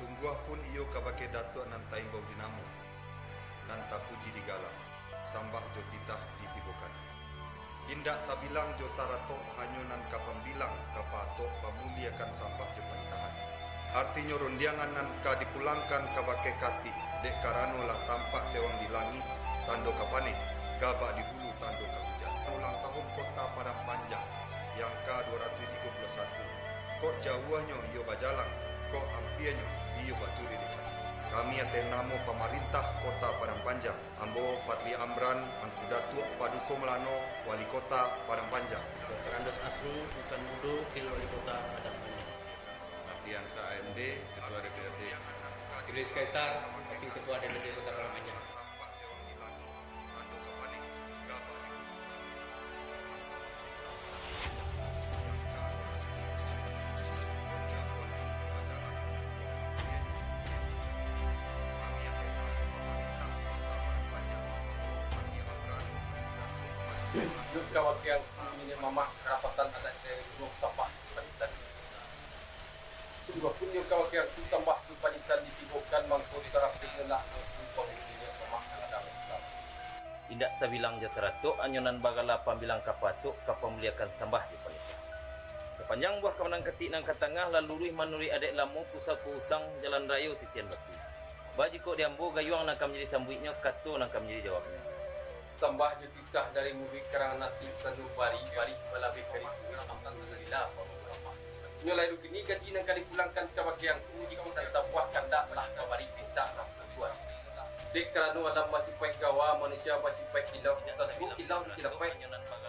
Sungguh pun iyo kabake datuk nan taimbau dinamo, nan tapuji digalang, sambah jo titah ditibukan. Indak tabilang jo taratok hanyo nan kapambilang kapatok pamuliakan sambah jo pantahan. Artinya rondiangan nan ka dipulangkan kabake kati, dek karano lah tampak cewang di langit, tando kapane, gabak di hulu tando kahujan. Ulang tahun kota Padang Panjang, yang ke-231. Kok jauhnya iyo bajalang, kok ampiannya iyo baturi dekat. Kami atas namo pemerintah kota Padang Panjang, Ambo Fadli Amran, Ansudatu Paduko Melano, Wali Kota Padang Panjang. Dr. Andes Asru, bukan Mudo, Wakil Wali Kota Padang Panjang. Ardiansa AMD, Ketua DPRD. Idris Kaisar, Wakil Ketua DPRD Kota Padang Panjang. Juga wakil ini mama kerapatan adat saya duduk sampah panitan. Sungguh pun juga wakil itu tambah tu panitan ditibukan mangkut terap segala angkut penghuninya mama kadang. Indak tabilang jataratuk anyonan bagala pambilang kapatuk kapamliakan sambah di panitan. Sepanjang buah kemenang ketik nang katangah lalu ruih manuri adek lamu pusaku usang jalan raya titian batu. Baji kok diambo gayuang nak menjadi sambuitnya kato nak menjadi jawabnya. Sambah jutitah dari mubi kerang nati sanu bari balabe kari kurang amtan terlila apa. Nyolai rukini gaji nang kali pulangkan ke bagian ku ikutan sabuah kandak lah kabari pinta lah tuan. Dek kerana alam masih baik gawa manusia masih baik kilau atas bu kilau paik.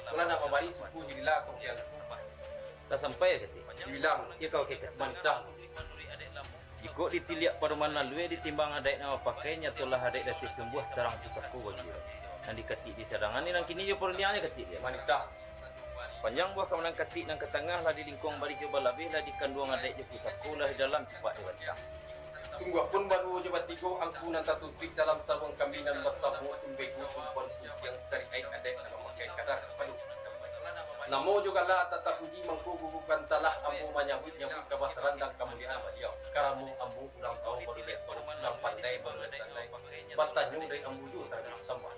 Kalau nak mabari suku jadilah kau yang Tak sampai ke ti. dibilang Ya kau ke mancang. Jika ditiliak pada mana luwe ditimbang adek nama pakainya telah adek datih tumbuh sekarang pusaku bagi. Yang diketik di serangan ni nang kini je perliannya ketik dia. Manita Panjang buah kemenang ketik nang ke tengah lah di lingkung bari coba lebih lah di kanduang adek je pusaku lah di dalam cepat dia balik. sungguh pun baru je batigo angku nan tatupik dalam sarung kami dan basamu sumbegu sumpon yang sari aik adek memakai kadar padu. Namo juga lah tata puji mangku bukan talah ambu menyambut nyambut kebasaran dan kemuliaan beliau. Karamu ambu ulang tahun baru ulang pandai baru tandai. Batanyu dari ambu ju terhadap sambah.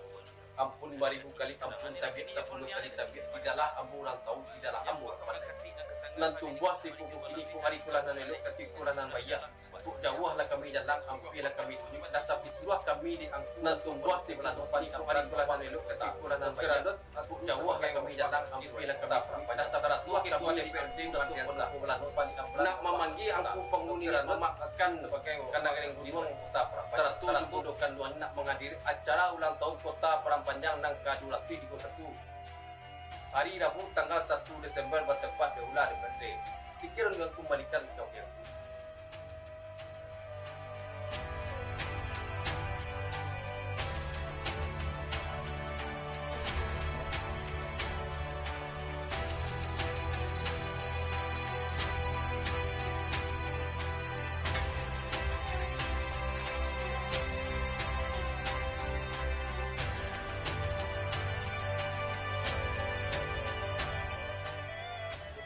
Ampun baribu kali ampun tabiat 10 kali tabiat tidaklah ambu ulang tahun tidaklah ambu kepada nantu buat si pupuk ini ku hari kulanan elok ketik kulanan bayar tu jauhlah kami jalan ampilah kami tunjuk tetapi surah kami di nantu buat si bulan hari kulanan elok ketik kulanan bayar tu jauhlah kami jalan ampilah kami pada syarat tua kami DPRD untuk bulan hari nak memanggil angku penghuni dan memakan sebagai kandang gunung kota syarat tu dibodohkan dua nak menghadiri acara ulang tahun kota Padang Panjang nang ke-21 di Kota Tu. Hari Rabu tanggal 1 Desember bertepat daulah DPRD. Sikir dengan kembalikan kau yang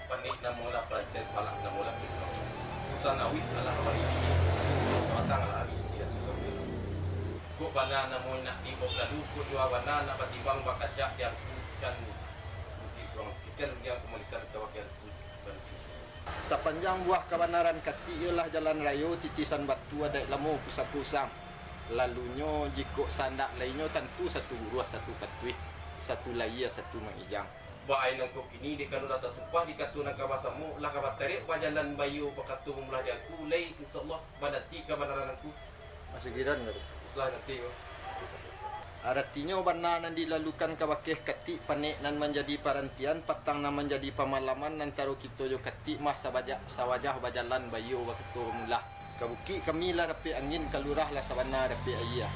panik namola planten palak namola pisau. Usanawit ala hari ini. Sematang ala hari sia sebagai. Kok bana namo nak ibok lalu kok dua bana nak batibang bakajak yang kan bukti suang sikan yang kembalikan ke wakil Sepanjang buah kebenaran kati ialah jalan raya titisan batu adek lamu pusaku usang. Lalunya jika sandak lainnya tentu satu ruah satu patuih, satu layar satu mengijang. Baai nang kok kini di kanu data tumpah di katu nak kawasamu lah kabatare wajalan bayu pakatu mumlah jaku lay insyaallah badati kabarananku Masih giran ke? setelah nanti Artinya benar nan dilalukan kawakeh ketik panik nan menjadi parantian patang nan menjadi pemalaman nan taruh kita jo ketik mah sawajah bajalan bayu waktu mula kabuki kami lah rapi angin kalurah lah sabana rapi ayah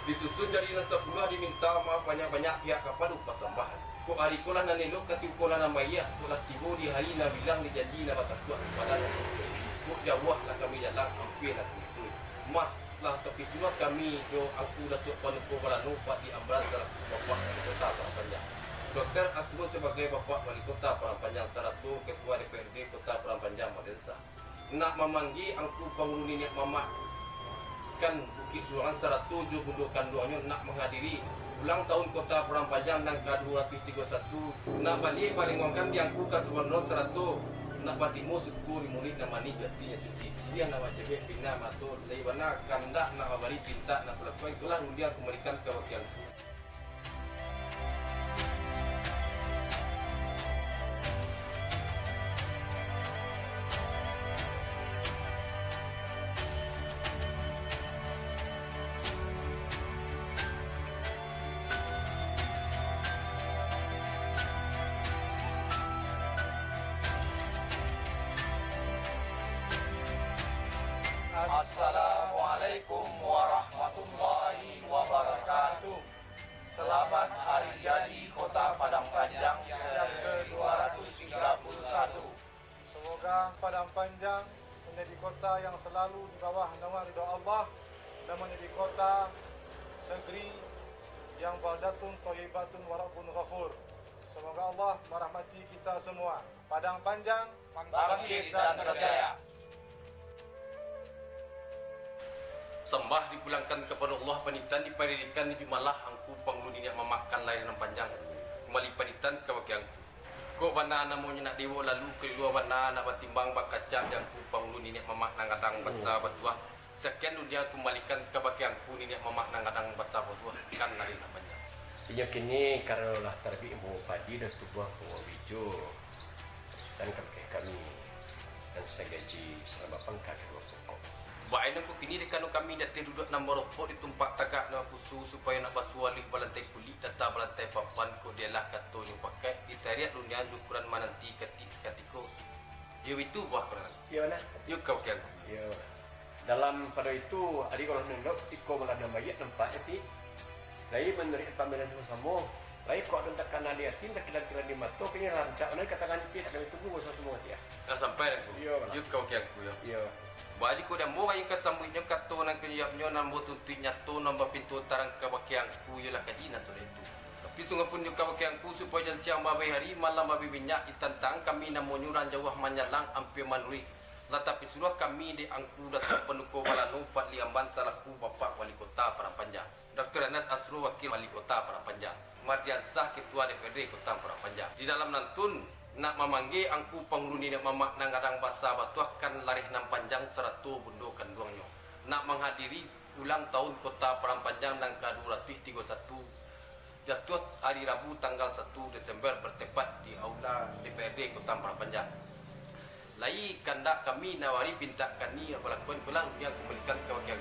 disusun dari nasa pula diminta maaf banyak-banyak pihak kapadu pasambahan. Kok hari kolah nan elok ketik kolah nan bayah kolah tibo di hari na bilang dijanji na batakuat pada kok jawah lah kami jalan hampir lah itu mah lah tapi semua kami jo aku Datuk Panuko Balano Pak di Amran selaku Bapak Wali Kota Padang Panjang. Dr. Asro sebagai Bapak Wali Kota Padang Panjang, Saratu Ketua DPRD Kota Padang Panjang Madensa. nak memanggi angku penghuni niat mamah kan Bukit Surangan 107 bundukan duanya nak menghadiri ulang tahun Kota Perampajang dan ke-231 nak balik balingongkan diangkukan sebenarnya 100 nak patimu suku dimulik namani jatinya cuci siang nama cebek pina matur leibana kandak nak mabari pinta nak pelakuan itulah kemudian kembalikan ke wakianku. Assalamualaikum warahmatullahi wabarakatuh. Selamat Hari Jadi Kota Padang Panjang yang ke-231. Semoga Padang Panjang menjadi kota yang selalu di bawah naungan ridha Allah dan menjadi kota negeri yang baldatun thayyibatun wa rabbun ghafur. Semoga Allah merahmati kita semua. Padang Panjang Bangkit dan berjaya. Sembah dipulangkan kepada Allah panitan diparidikan di jumalah angku penghuni yang memakan layanan panjang kembali panitan ke wakianku ko bana namanya nak dewo lalu ke luar bana nak batimbang bakacak yang ku penghuni yang memak nangadang basa batuah sekian dunia kembalikan ke wakianku ni yang memak nangadang basa batuah kan layanan panjang Sejak kini karolah terbit mau padi dan tubuh mau hijau dan kami dan saya gaji selama pangkat kedua pokok. Baik nak kini dekat kami datang duduk nombor rokok di tempat tagak nak khusus supaya nak basuh alik balantai kulit data balantai papan ko dia lah kata yang pakai ditariak dunia ukuran mana nanti katiko. Yo itu buah kerana. Ya mana? Yo kau kian. Ya. Dalam pada itu adik kalau nendok tiko melanda mayat nampaknya ti. Lai menurut pameran sama-sama. Lai kok ada tekan dia tim tak kira-kira di mata kini rancak mana katakan kita kami tunggu semua dia. Dah sampai aku. Yo kau kian ku yo. Ya. Bagi ko dah mo kayo kasambutnya kato nang kanyapnyo nang bututunya to nang pintu tarang kabakyang ku yalah kadina to itu. Tapi sunga pun yung kabakyang ku supaya jan siang babay hari malam babibinya itantang kami na monyuran jawah manyalang ampi manuri. Latapi suruh kami di angku datang penuko walanu pat liamban salaku bapak wali kota Perampajang. Dr. Anas Asro wakil wali kota Perampajang. Mardian Sah ketua DPRD Kota Perampajang. Di dalam nantun nak memanggil angku penghuni nak mamak nangadang basa batuah kan larih nam panjang 100 bundukan duangnya nak menghadiri ulang tahun Kota Perampajang dan ke-231 jatuh hari Rabu tanggal 1 Desember bertepat di aula DPRD Kota Perampajang. Lai kandak kami nawari pinta kani berlakuan pulang dia kembalikan ke wakil.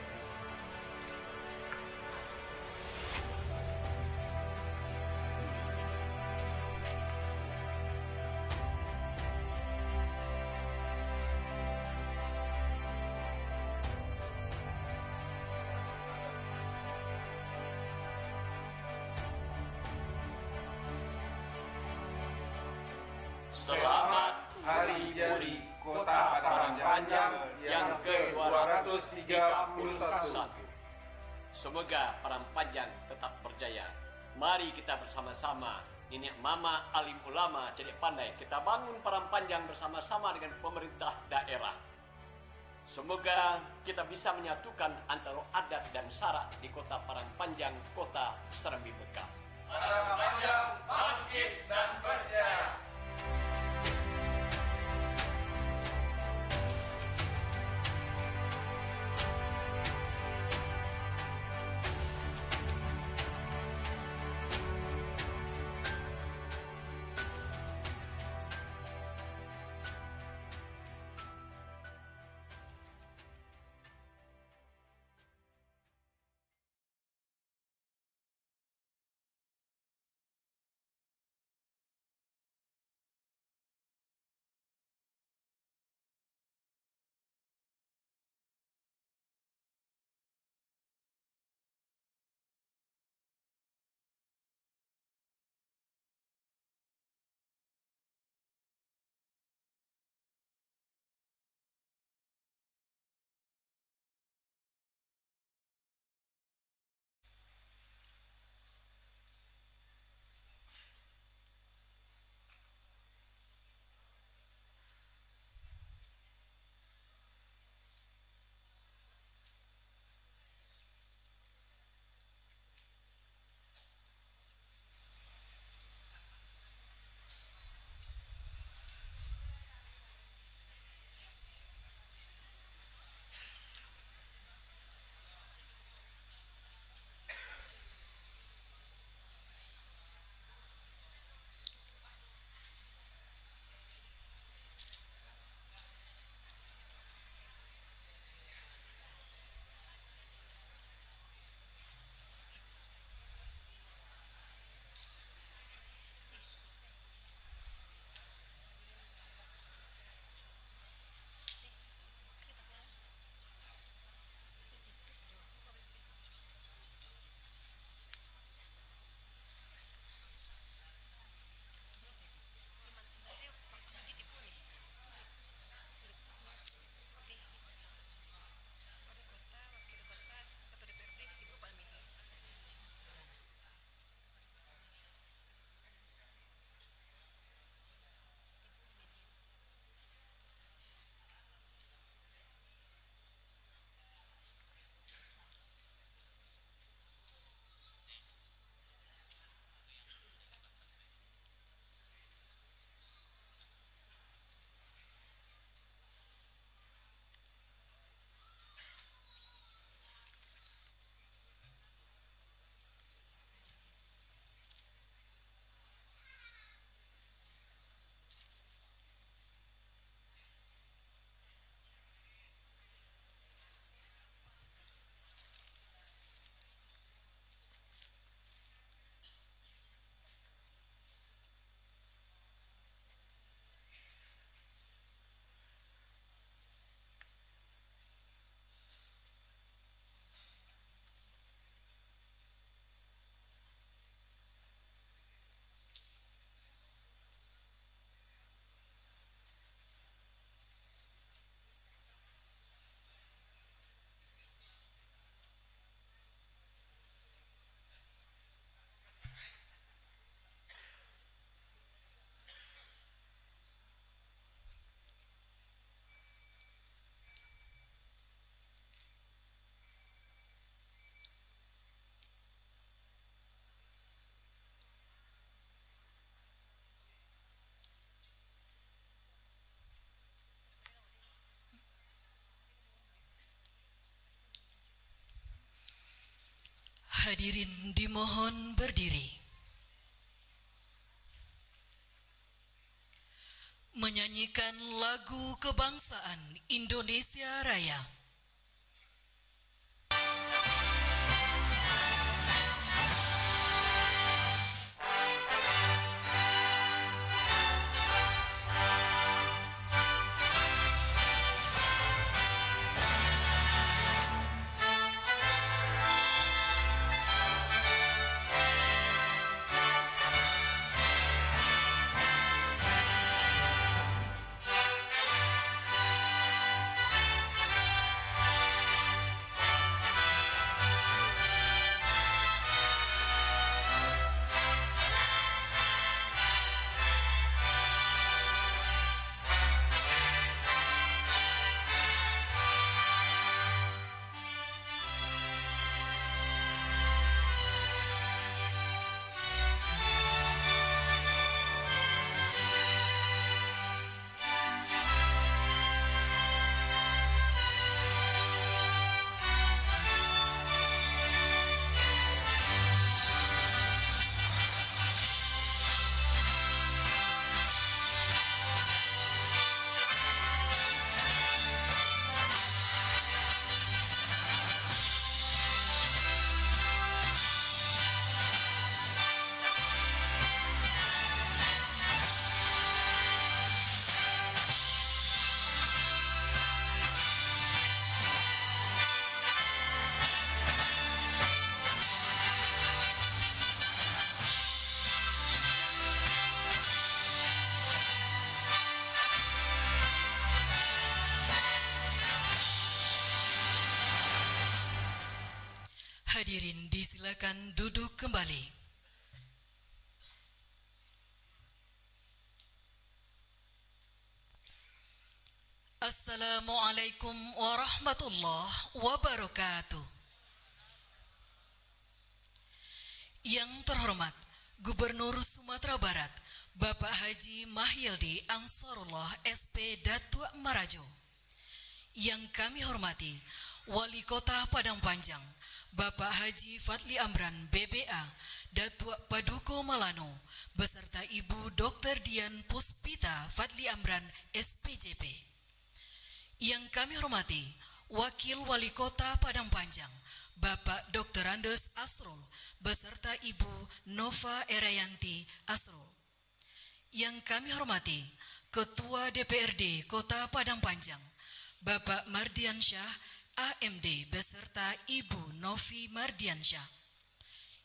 Selamat Hari Jadi Kota Padang Panjang yang ke-231. Semoga Perampajang tetap berjaya. Mari kita bersama-sama, nenek mama alim ulama jadi pandai, kita bangun Perampajang bersama-sama dengan pemerintah daerah. Semoga kita bisa menyatukan antara adat dan syarak di Kota Perampajang, Kota Serambi Bekam. Perampajang bangkit dan berjaya. Hadirin dimohon berdiri. Menyanyikan lagu kebangsaan Indonesia Raya. Hadirin disilakan duduk kembali. Assalamualaikum warahmatullahi wabarakatuh. Yang terhormat Gubernur Sumatera Barat Bapak Haji Mahyildi Ansarullah SP Datuk Marajo. Yang kami hormati Wali Kota Padang Panjang Bapak Haji Fadli Amran BBA Datuk Paduko Malano beserta Ibu Dr. Dian Puspita Fadli Amran SPJP. Yang kami hormati Wakil Wali Kota Padang Panjang Bapak Dr. Andes Asrul beserta Ibu Nova Erayanti Asrul. Yang kami hormati Ketua DPRD Kota Padang Panjang Bapak Mardiansyah AMD beserta Ibu Novi Mardiansyah.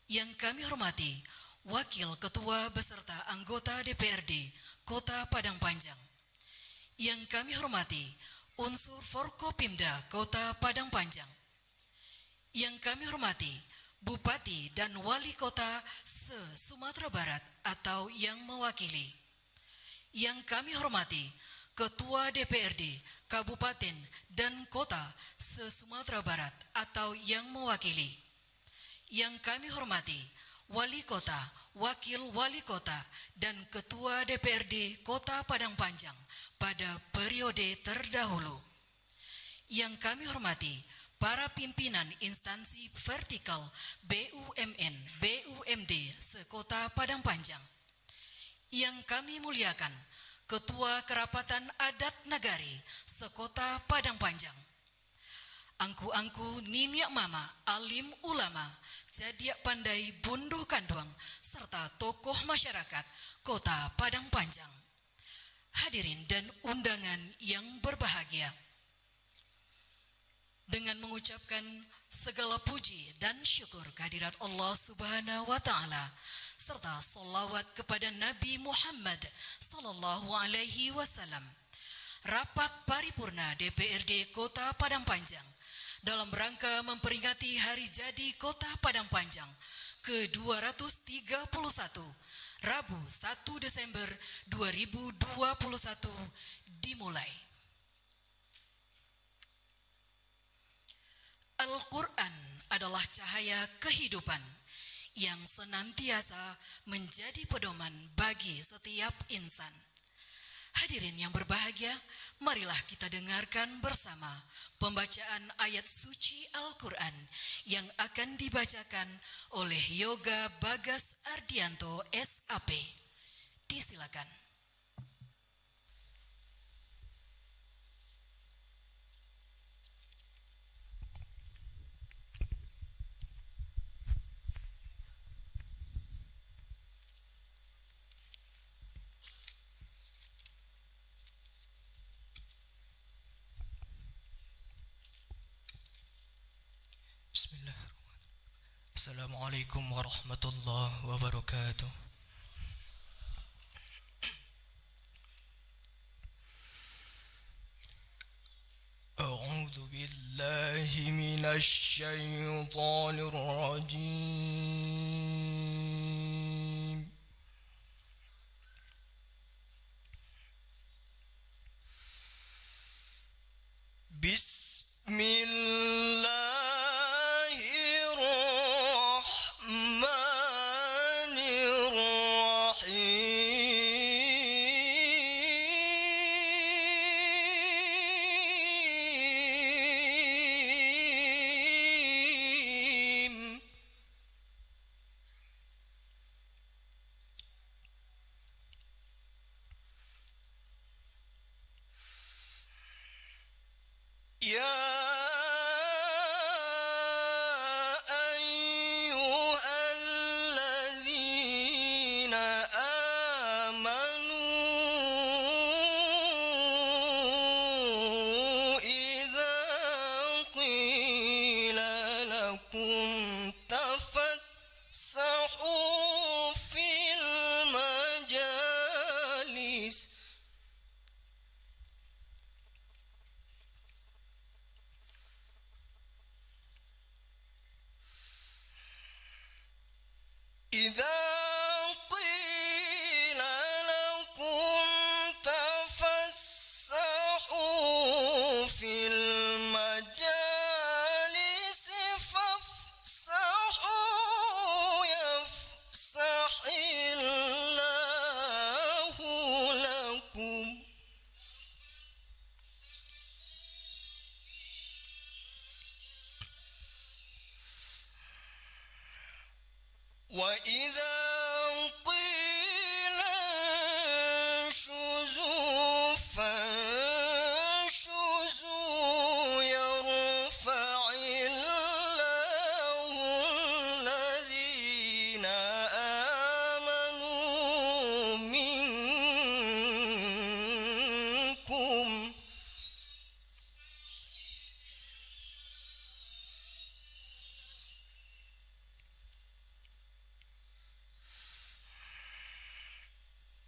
Yang kami hormati Wakil Ketua beserta anggota DPRD Kota Padang Panjang. Yang kami hormati unsur Forkopimda Kota Padang Panjang. Yang kami hormati Bupati dan Wali Kota se-Sumatera Barat atau yang mewakili. Yang kami hormati Ketua DPRD Kabupaten dan Kota se-Sumatera Barat atau yang mewakili. Yang kami hormati Wali Kota, Wakil Wali Kota, dan Ketua DPRD Kota Padang Panjang pada periode terdahulu. Yang kami hormati para pimpinan instansi vertikal BUMN, BUMD se-Kota Padang Panjang. Yang kami muliakan Ketua Kerapatan Adat Nagari se-Kota Padang Panjang. Angku-angku Niniak Mama, alim ulama, jadiak pandai bunduh kanduang, serta tokoh masyarakat Kota Padang Panjang. Hadirin dan undangan yang berbahagia. Dengan mengucapkan segala puji dan syukur kehadirat Allah Subhanahu wa Ta'ala, serta salawat kepada Nabi Muhammad sallallahu alaihi wasallam. Rapat paripurna DPRD Kota Padang Panjang dalam rangka memperingati Hari Jadi Kota Padang Panjang ke-231 Rabu 1 Desember 2021 dimulai. Al-Quran adalah cahaya kehidupan yang senantiasa menjadi pedoman bagi setiap insan. Hadirin yang berbahagia, marilah kita dengarkan bersama pembacaan ayat suci Al-Quran yang akan dibacakan oleh Yoga Bagas Ardianto SAP. Disilakan. Bismillahirrahmanirrahim. Assalamualaikum warahmatullahi wabarakatuh. A'udzu billahi minasy syaithanir rajim. Bismillahirrahmanirrahim. Ya ayyuhalladzina amanu idza qila lakum tafassahu fil majalis إذا قيل لكم تفسحوا في المجالس فافسحوا يفسح الله لكم وإذا قيل انشزوا فانشزوا يرفع الله الذين آمنوا منكم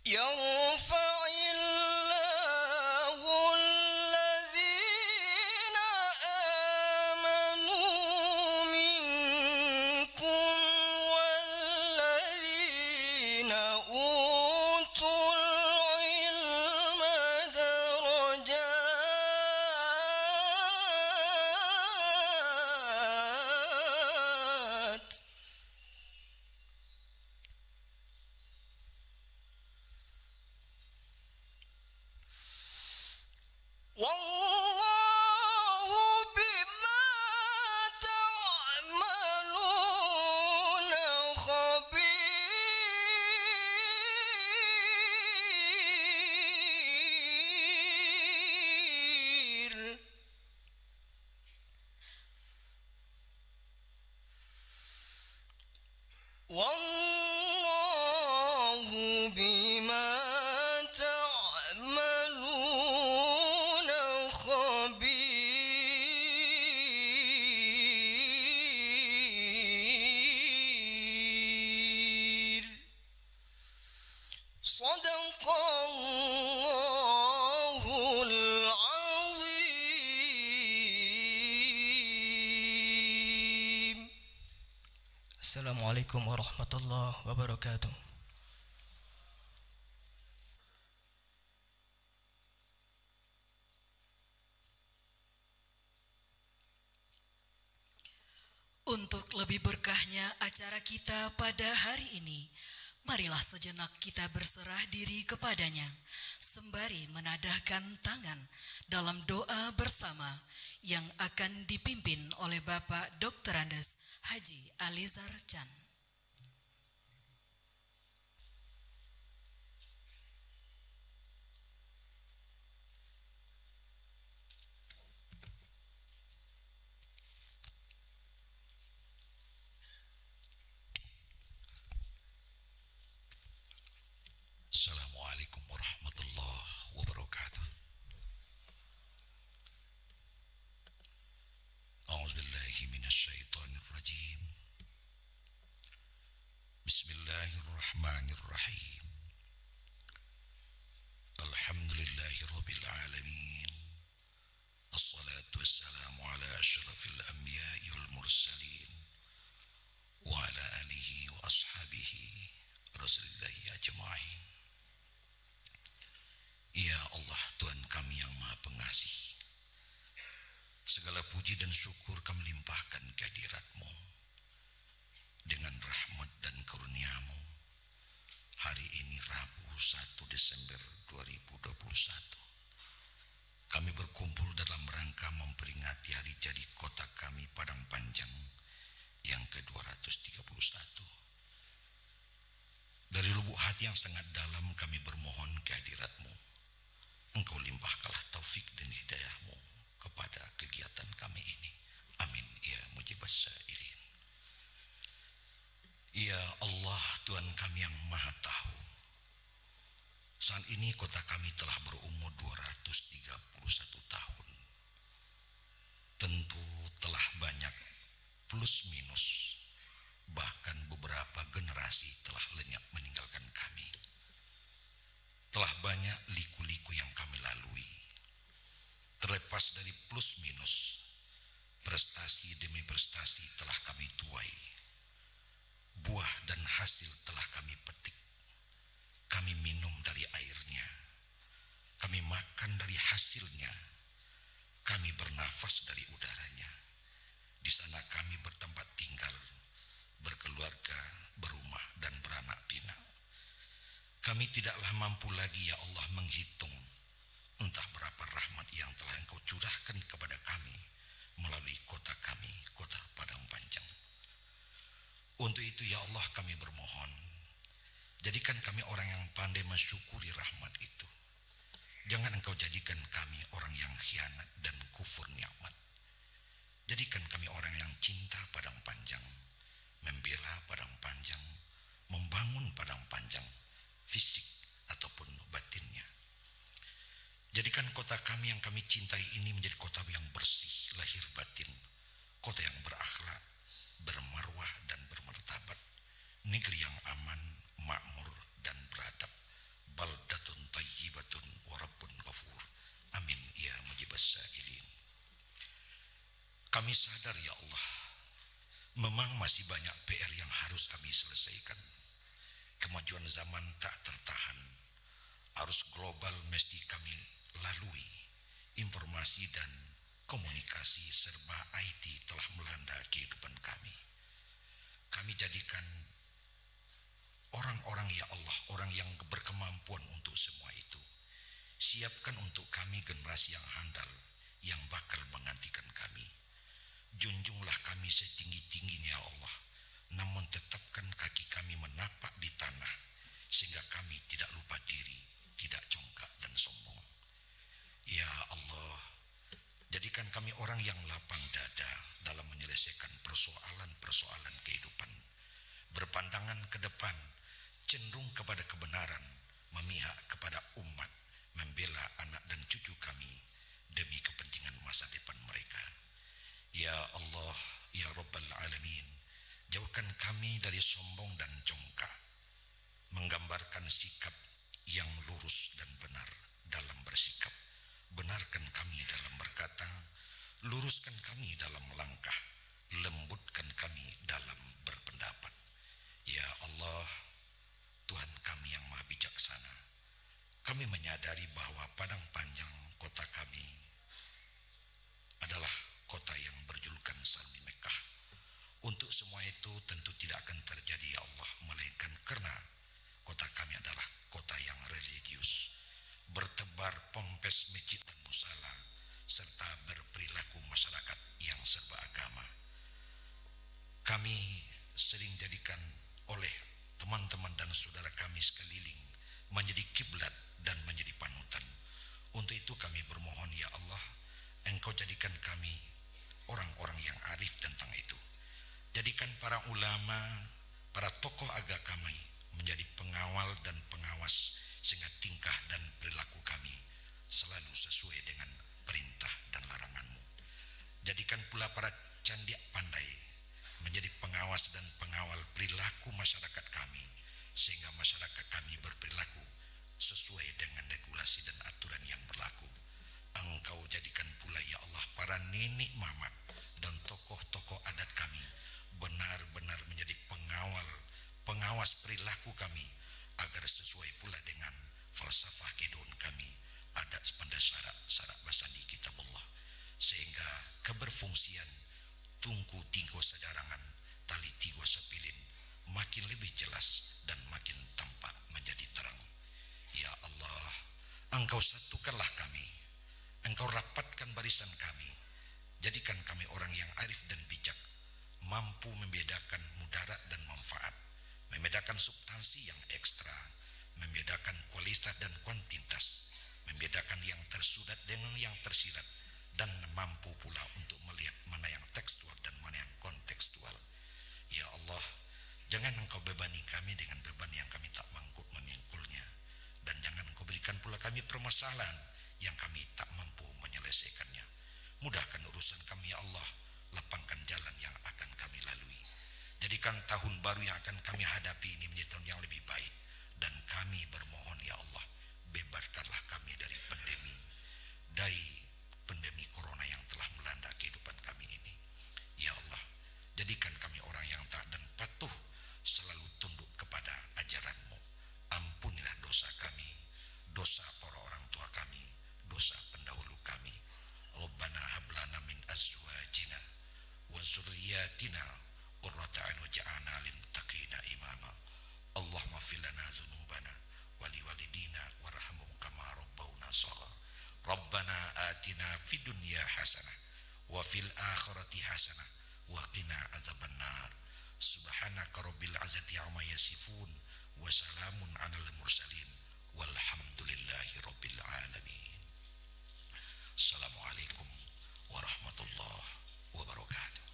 يرفع الله الذين آمنوا منكم والذين أوتوا العلم درجات والله بما تعملون خبير والله بما تعملون خبير صدق الله العظيم. Assalamualaikum warahmatullahi wabarakatuh. Untuk lebih berkahnya acara kita pada hari ini, marilah sejenak kita berserah diri kepadanya, sembari menadahkan tangan dalam doa bersama yang akan dipimpin oleh Bapak Dr. Andes Haji Alizar Chan. Assalamualaikum warahmatullahi wabarakatuh. A'udzubillahi minasyaitonir rajim. Bismillahirrahmanirrahim. Alhamdulillahirabbil alamin. Assalatu wassalamu ala asyrafil anbiya'i wal mursalin wa ala alihi wa ashabihi rasulillahi ajma'in. Ya Allah, Tuhan kami yang Maha Pengasih, segala puji dan syukur kami limpahkan kehadirat-Mu. Dengan rahmat dan karunia-Mu, hari ini Rabu 1 Desember 2021, kami berkumpul dalam rangka memperingati hari jadi kota kami Padang Panjang yang ke-231. Dari lubuk hati yang sangat dalam kami bermohon kehadirat-Mu. Engkau limpahkanlah taufik dan hidayah-Mu kepada kegiatan kami ini. Amin ya mujibas sa'ilin. Ya Allah, Tuhan kami yang Maha Tahu, saat ini kota kami telah berumur 231 tahun. Tentu telah banyak plus minus, bahkan beberapa generasi telah lenyap meninggalkan kami. Telah banyak liku-liku yang kami lalui. Terlepas dari plus minus, prestasi demi prestasi telah kami tuai. Buah dan hasil telah kami petik. Kami minum dari airnya. Kami makan dari hasilnya. Kami bernafas dari udaranya. Di sana kami bertempat tinggal, berkeluarga, berumah dan beranak pinak. Kami tidaklah mampu lagi ya Allah menghitung entah berapa rahmat yang telah Engkau curahkan kepada kami melalui kota kami, kota Padang Panjang. Untuk itu ya Allah kami bermohon, jadikan kami orang yang pandai mensyukuri rahmat itu. Jangan Engkau jadikan kami orang yang khianat dan kufur nikmat. Jadikan kami orang yang cinta Padang Panjang, membela Padang Panjang, membangun Padang Panjang, fisik ataupun batinnya. Jadikan kota kami yang kami cintai ini menjadi kota yang bersih lahir batin, kota yang berakhlak, bermarwah dan bermartabat, negeri yang aman, makmur dan beradab, baldatun thayyibatun wa rabbun ghafur. Amin ya mujibas sa'ilin. Kami sadar ya Allah, memang masih banyak PR yang harus kami selesaikan. Kemajuan zaman tak tertahan. Arus global mesti kami lalui. Informasi dan komunikasi serba IT telah melanda kehidupan kami. Kami jadikan orang-orang ya Allah, orang yang berkemampuan untuk semua itu. Siapkan untuk kami generasi yang handal, yang bakal menggantikan kami. Junjunglah kami setinggi-tingginya ya Allah, namun tetapkan kaki kami menapak di tanah, sehingga kami tidak lupa diri, tidak congkak dan sombong. Ya Allah, jadikan kami orang yang lapang dada dalam menyelesaikan persoalan-persoalan kehidupan, berpandangan ke depan, cenderung kepada kebenaran, memihak kepada umat, membela anak dan cucu kami demi kepentingan masa depan mereka. Ya Allah, ya Rabbal Alamin, jauhkan kami dari sombong dan congkak, menggambarkan sikap yang lurus dan benar dalam bersikap. Benarkan kami dalam berkata, luruskan kami dalam melangkah, lembutkan kami dalam berpendapat. Ya Allah, Tuhan kami yang Maha Bijaksana, kami menyadari bahwa Padang Panjang, kota kami, adalah kota yang berjulukan Sarmi Mekah. Untuk semua itu tentu tidak akan terjadi ya Allah, melainkan karena kami sering jadikan oleh teman-teman dan saudara kami sekeliling menjadi kiblat dan menjadi panutan. Untuk itu kami bermohon, ya Allah, Engkau jadikan kami orang-orang yang arif tentang itu. Jadikan para ulama, para tokoh agama kami menjadi pengawal dan pengawas, sehingga tingkah dan perilaku kami selalu sesuai dengan perintah dan larangan-Mu. Jadikan pula para candiak pandai menjadi pengawas dan pengawal perilaku masyarakat kami, sehingga masyarakat kami berperilaku sesuai dengan regulasi dan aturan yang berlaku. Engkau jadikan pula, ya Allah, para nenek mama dan tokoh-tokoh adat kami benar-benar menjadi pengawas perilaku kami, agar sesuai pula dengan falsafah kehidupan kami, adat sepanda syarak basandi kitabullah, sehingga keberfungsian tungku tingko sejarangan tali tigo sepilin makin lebih jelas dan makin tampak menjadi terang. Ya Allah, Engkau satukanlah kami, Engkau rapatkan barisan kami, jadikan kami orang yang arif dan bijak, mampu membedakan mudarat dan manfaat, membedakan substansi yang ekstra, membedakan kualitas dan kuantitas, membedakan yang tersurat dengan yang tersirat, dan mampu pula untuk melihat mana yang tekstual dan mana yang kontekstual. Ya Allah, jangan Engkau bebani kami dengan beban yang kami tak mampu memikulnya, dan jangan Engkau berikan pula kami permasalahan yang kami tak mampu menyelesaikannya. Mudahkan urusan kami, ya Allah, lapangkan jalan yang akan kami lalui. Jadikan tahun baru yang akan kami hadapi ini menjadi tahun yang lebih baik, dan kami bermohon, ya Allah, bebaskanlah kami dari pandemi corona yang telah melanda kehidupan kami ini. Ya Allah, jadikan kami orang yang taat dan patuh, selalu tunduk kepada ajaran-Mu. Ampunilah dosa kami, dosa para orang tua kami, dosa pendahulu kami. Rabbana hablana min azwajina wa zurriyatina qurrata a'yun waj'alna lil muttaqina imama. Allahumma fir lana dzunubana wa liwalidina warhamhum kama rabbawna shaghar. Rabbana atina fid dunya hasanah wa fil akhirati hasanah wa qina adzabannar. Subhanaka rabbil izzati amma yasifun wa salamun alal mursalin walhamdulillahi rabbil alamin. Assalamualaikum warahmatullahi wabarakatuh.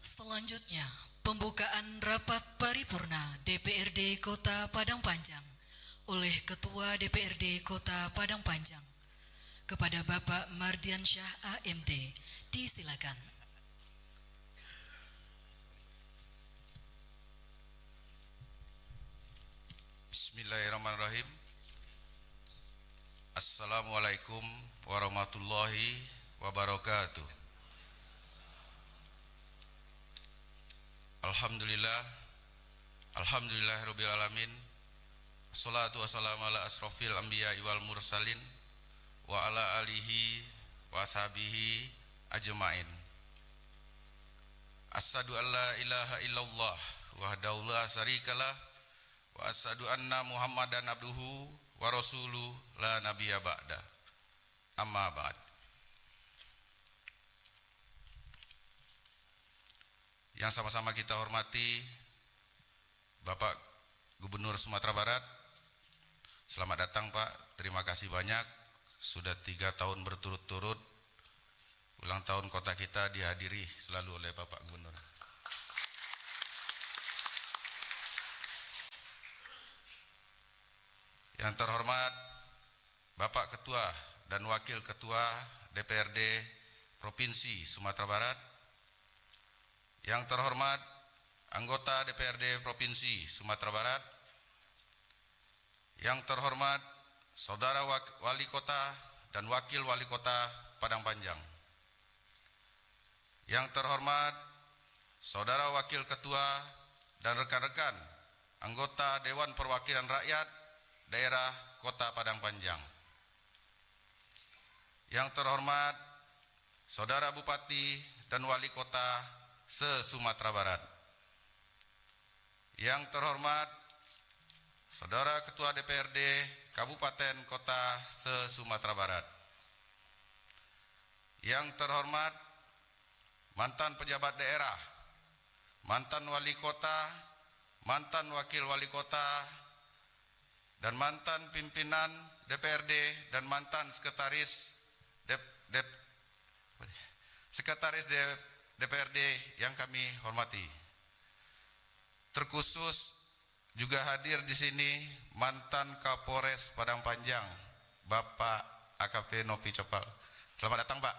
Selanjutnya, pembukaan rapat paripurna DPRD Kota Padang Panjang oleh Ketua DPRD Kota Padang Panjang. Kepada Bapak Mardian Syah AMD, disilakan. Bismillahirrahmanirrahim. Assalamualaikum warahmatullahi wabarakatuh. Alhamdulillahirabbil alamin. Wassalatu wassalamu ala asrofil anbiya wal mursalin wa ala alihi wa ashabihi ajmain. Asyhadu an la ilaha illallah wahdahu la syarikalah wa asyhadu anna Muhammadan abduhu wa rasuluh la nabiyya ba'da. Amma ba'd. Yang sama-sama kita hormati Bapak Gubernur Sumatera Barat, selamat datang Pak, terima kasih banyak. Sudah 3 tahun berturut-turut ulang tahun kota kita dihadiri selalu oleh Bapak Gubernur. Yang terhormat Bapak Ketua dan Wakil Ketua DPRD Provinsi Sumatera Barat, yang terhormat anggota DPRD Provinsi Sumatera Barat, yang terhormat Saudara Wali Kota dan Wakil Wali Kota Padang Panjang, yang terhormat Saudara Wakil Ketua dan rekan-rekan anggota Dewan Perwakilan Rakyat Daerah Kota Padang Panjang, yang terhormat Saudara Bupati dan Wali Kota se-Sumatera Barat, Yang terhormat Saudara Ketua DPRD Kabupaten Kota se-Sumatera Barat. Yang terhormat mantan pejabat daerah, mantan wali kota, mantan wakil wali kota, dan mantan pimpinan DPRD dan mantan sekretaris DPRD yang kami hormati. Terkhusus juga hadir di sini mantan Kapolres Padang Panjang, Bapak AKP Novi Copal. Selamat datang, Pak.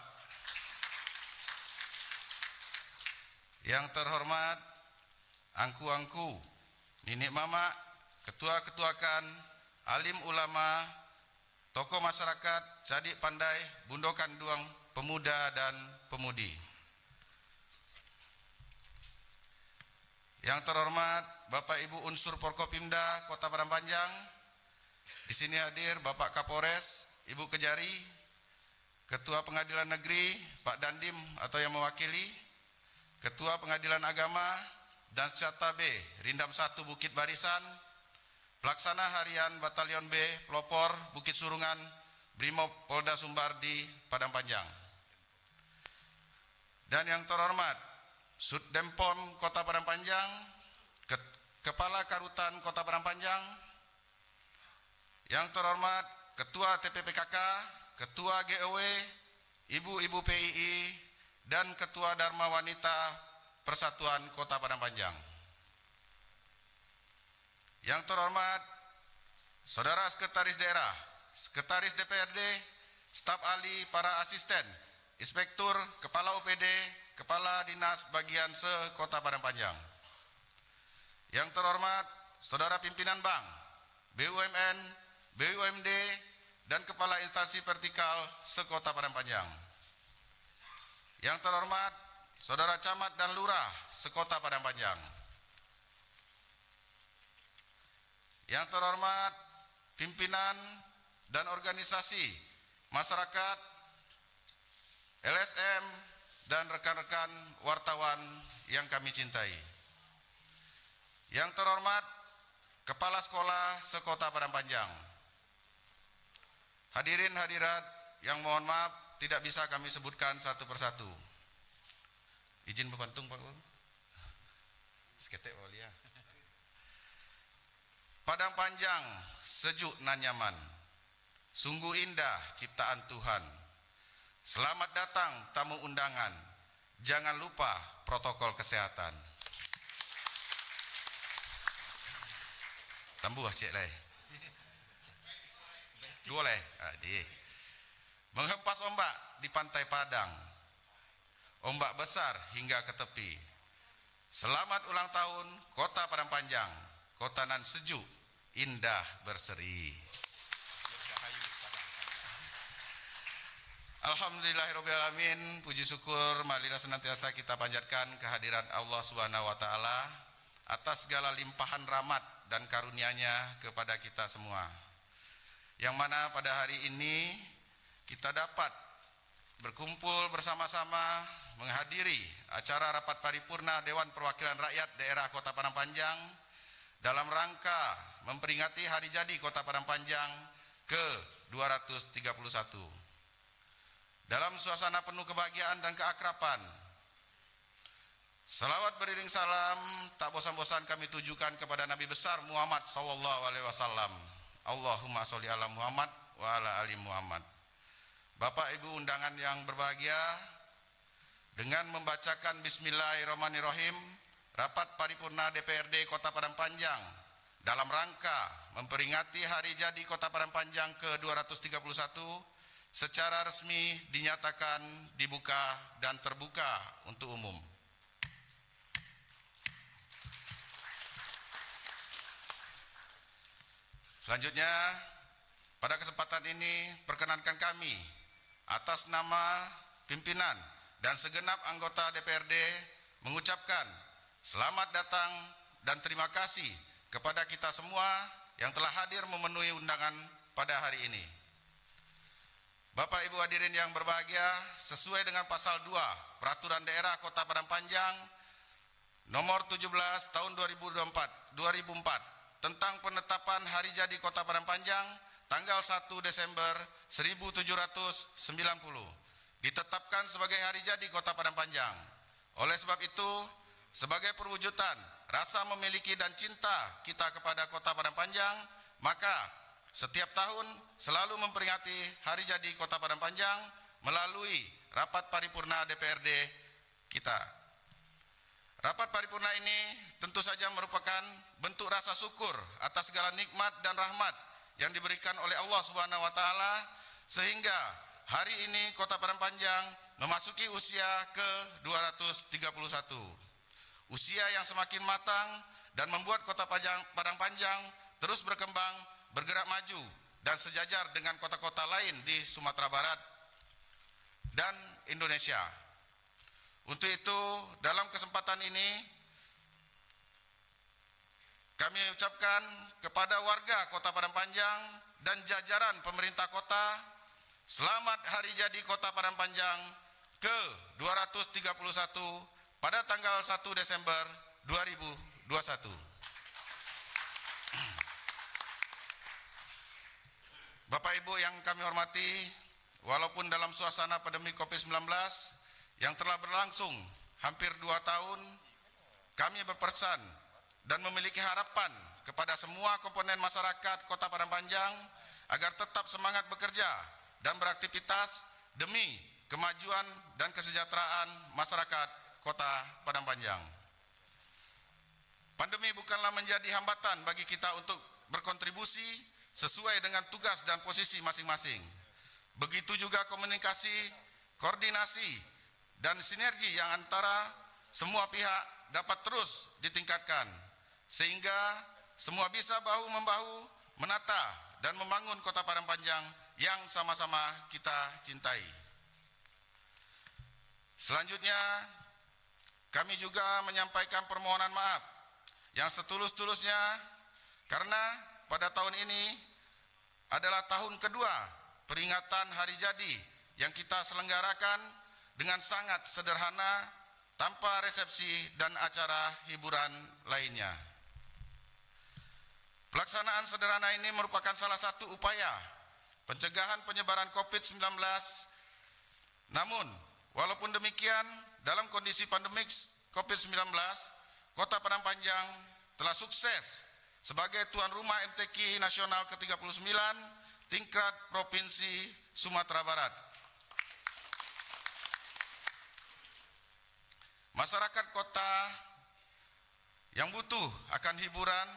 Yang terhormat angku-angku, ninik mama, ketua-ketuakan, alim ulama, tokoh masyarakat, cadik pandai, bundokan duang, pemuda dan pemudi. Yang terhormat Bapak Ibu unsur Forkopimda Kota Padang Panjang. Di sini hadir Bapak Kapolres, Ibu Kejari, Ketua Pengadilan Negeri Pak Dandim atau yang mewakili, Ketua Pengadilan Agama dan Seksata B Rindam 1 Bukit Barisan, Pelaksana Harian Batalion B Pelopor Bukit Surungan, Brimob Polda Sumbar di Padang Panjang. Dan yang terhormat Sudempom Kota Padang Panjang, Kepala Karutan Kota Padang Panjang, yang terhormat Ketua TPPKK, Ketua GOW, Ibu-Ibu PII, dan Ketua Dharma Wanita Persatuan Kota Padang Panjang. Yang terhormat Saudara Sekretaris Daerah, Sekretaris DPRD, staf ahli, para asisten, inspektur, kepala OPD, Kepala Dinas Bagian Se-Kota Padang Panjang. Yang terhormat Saudara Pimpinan Bank, BUMN, BUMD, dan Kepala Instansi Vertikal Se-Kota Padang Panjang. Yang terhormat Saudara Camat dan Lurah Se-Kota Padang Panjang. Yang terhormat pimpinan dan organisasi masyarakat, LSM, dan rekan-rekan wartawan yang kami cintai. Yang terhormat Kepala Sekolah Se-Kota Padang Panjang. Hadirin hadirat yang mohon maaf tidak bisa kami sebutkan satu persatu. Izin bebantung Pak Guru. Seketek Walia. Padang Panjang sejuk nan nyaman. Sungguh indah ciptaan Tuhan. Selamat datang tamu undangan. Jangan lupa protokol kesehatan. Tambuh cek leh. Dua leh. Menghempas ombak di pantai Padang. Ombak besar hingga ke tepi. Selamat ulang tahun Kota Padang Panjang. Kota nan sejuk, indah berseri. Alhamdulillahirrahmanirrahim. Puji syukur marilah senantiasa kita panjatkan kehadiran Allah Subhanahu wa Ta'ala atas segala limpahan rahmat dan karunia-Nya kepada kita semua. Yang mana pada hari ini kita dapat berkumpul bersama-sama menghadiri acara rapat paripurna Dewan Perwakilan Rakyat Daerah Kota Padang Panjang dalam rangka memperingati hari jadi Kota Padang Panjang ke-231. Dalam suasana penuh kebahagiaan dan keakraban, salawat beriring salam tak bosan-bosan kami tujukan kepada Nabi besar Muhammad sallallahu alaihi wasallam. Allahumma sholli ala Muhammad wa ala ali Muhammad. Bapak Ibu undangan yang berbahagia, dengan membacakan Bismillahirrahmanirrahim, rapat paripurna DPRD Kota Padang Panjang dalam rangka memperingati hari jadi Kota Padang Panjang ke-231 secara resmi dinyatakan dibuka dan terbuka untuk umum. Selanjutnya, pada kesempatan ini perkenankan kami atas nama pimpinan dan segenap anggota DPRD mengucapkan selamat datang dan terima kasih kepada kita semua yang telah hadir memenuhi undangan pada hari ini. Bapak Ibu hadirin yang berbahagia, sesuai dengan pasal 2 Peraturan Daerah Kota Padang Panjang nomor 17 tahun 2004 tentang penetapan hari jadi Kota Padang Panjang tanggal 1 Desember 1790 ditetapkan sebagai hari jadi Kota Padang Panjang. Oleh sebab itu, sebagai perwujudan rasa memiliki dan cinta kita kepada Kota Padang Panjang, maka setiap tahun selalu memperingati hari jadi Kota Padang Panjang melalui rapat paripurna DPRD kita. Rapat paripurna ini tentu saja merupakan bentuk rasa syukur atas segala nikmat dan rahmat yang diberikan oleh Allah Subhanahu wa taala sehingga hari ini Kota Padang Panjang memasuki usia ke-231. Usia yang semakin matang dan membuat Kota Padang Panjang terus berkembang, bergerak maju dan sejajar dengan kota-kota lain di Sumatera Barat dan Indonesia. Untuk itu, dalam kesempatan ini kami ucapkan kepada warga Kota Padang Panjang dan jajaran pemerintah kota, selamat hari jadi Kota Padang Panjang ke-231 pada tanggal 1 Desember 2021. Bapak Ibu yang kami hormati, walaupun dalam suasana pandemi COVID-19 yang telah berlangsung hampir 2 tahun, kami berpesan dan memiliki harapan kepada semua komponen masyarakat Kota Padang Panjang agar tetap semangat bekerja dan beraktivitas demi kemajuan dan kesejahteraan masyarakat Kota Padang Panjang. Pandemi bukanlah menjadi hambatan bagi kita untuk berkontribusi sesuai dengan tugas dan posisi masing-masing. Begitu juga komunikasi, koordinasi, dan sinergi yang antara semua pihak dapat terus ditingkatkan, sehingga semua bisa bahu-membahu menata dan membangun Kota Padang Panjang yang sama-sama kita cintai. Selanjutnya, kami juga menyampaikan permohonan maaf yang setulus-tulusnya karena pada tahun ini adalah tahun kedua peringatan hari jadi yang kita selenggarakan dengan sangat sederhana tanpa resepsi dan acara hiburan lainnya. Pelaksanaan sederhana ini merupakan salah satu upaya pencegahan penyebaran COVID-19. Namun, walaupun demikian, dalam kondisi pandemik COVID-19, Kota Padang Panjang telah sukses sebagai tuan rumah MTQ Nasional ke-39 tingkat Provinsi Sumatera Barat. Masyarakat kota yang butuh akan hiburan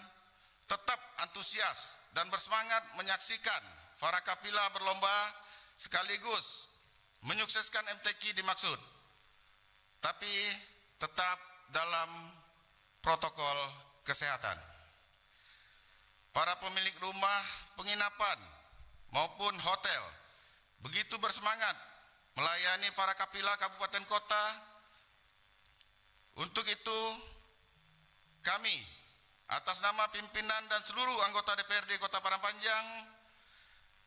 tetap antusias dan bersemangat menyaksikan para kapilah berlomba sekaligus menyukseskan MTQ dimaksud, tapi tetap dalam protokol kesehatan. Para pemilik rumah penginapan maupun hotel begitu bersemangat melayani para kapilah kabupaten kota. Untuk itu, kami atas nama pimpinan dan seluruh anggota DPRD Kota Padang Panjang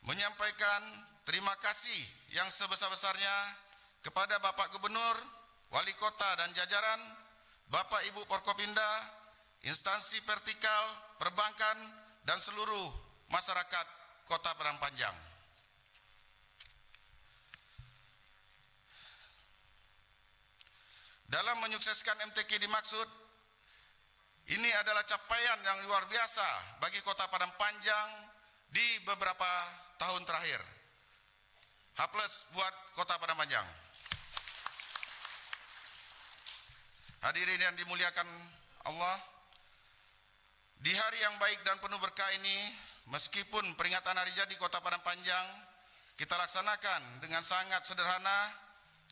menyampaikan terima kasih yang sebesar-besarnya kepada Bapak Gubernur, Wali Kota dan jajaran, Bapak Ibu Forkopimda, instansi vertikal, perbankan, dan seluruh masyarakat Kota Padang Panjang. Dalam menyukseskan MTQ dimaksud, ini adalah capaian yang luar biasa bagi Kota Padang Panjang di beberapa tahun terakhir. H+ buat Kota Padang Panjang. Hadirin yang dimuliakan Allah, di hari yang baik dan penuh berkah ini, meskipun peringatan hari jadi Kota Padang Panjang kita laksanakan dengan sangat sederhana,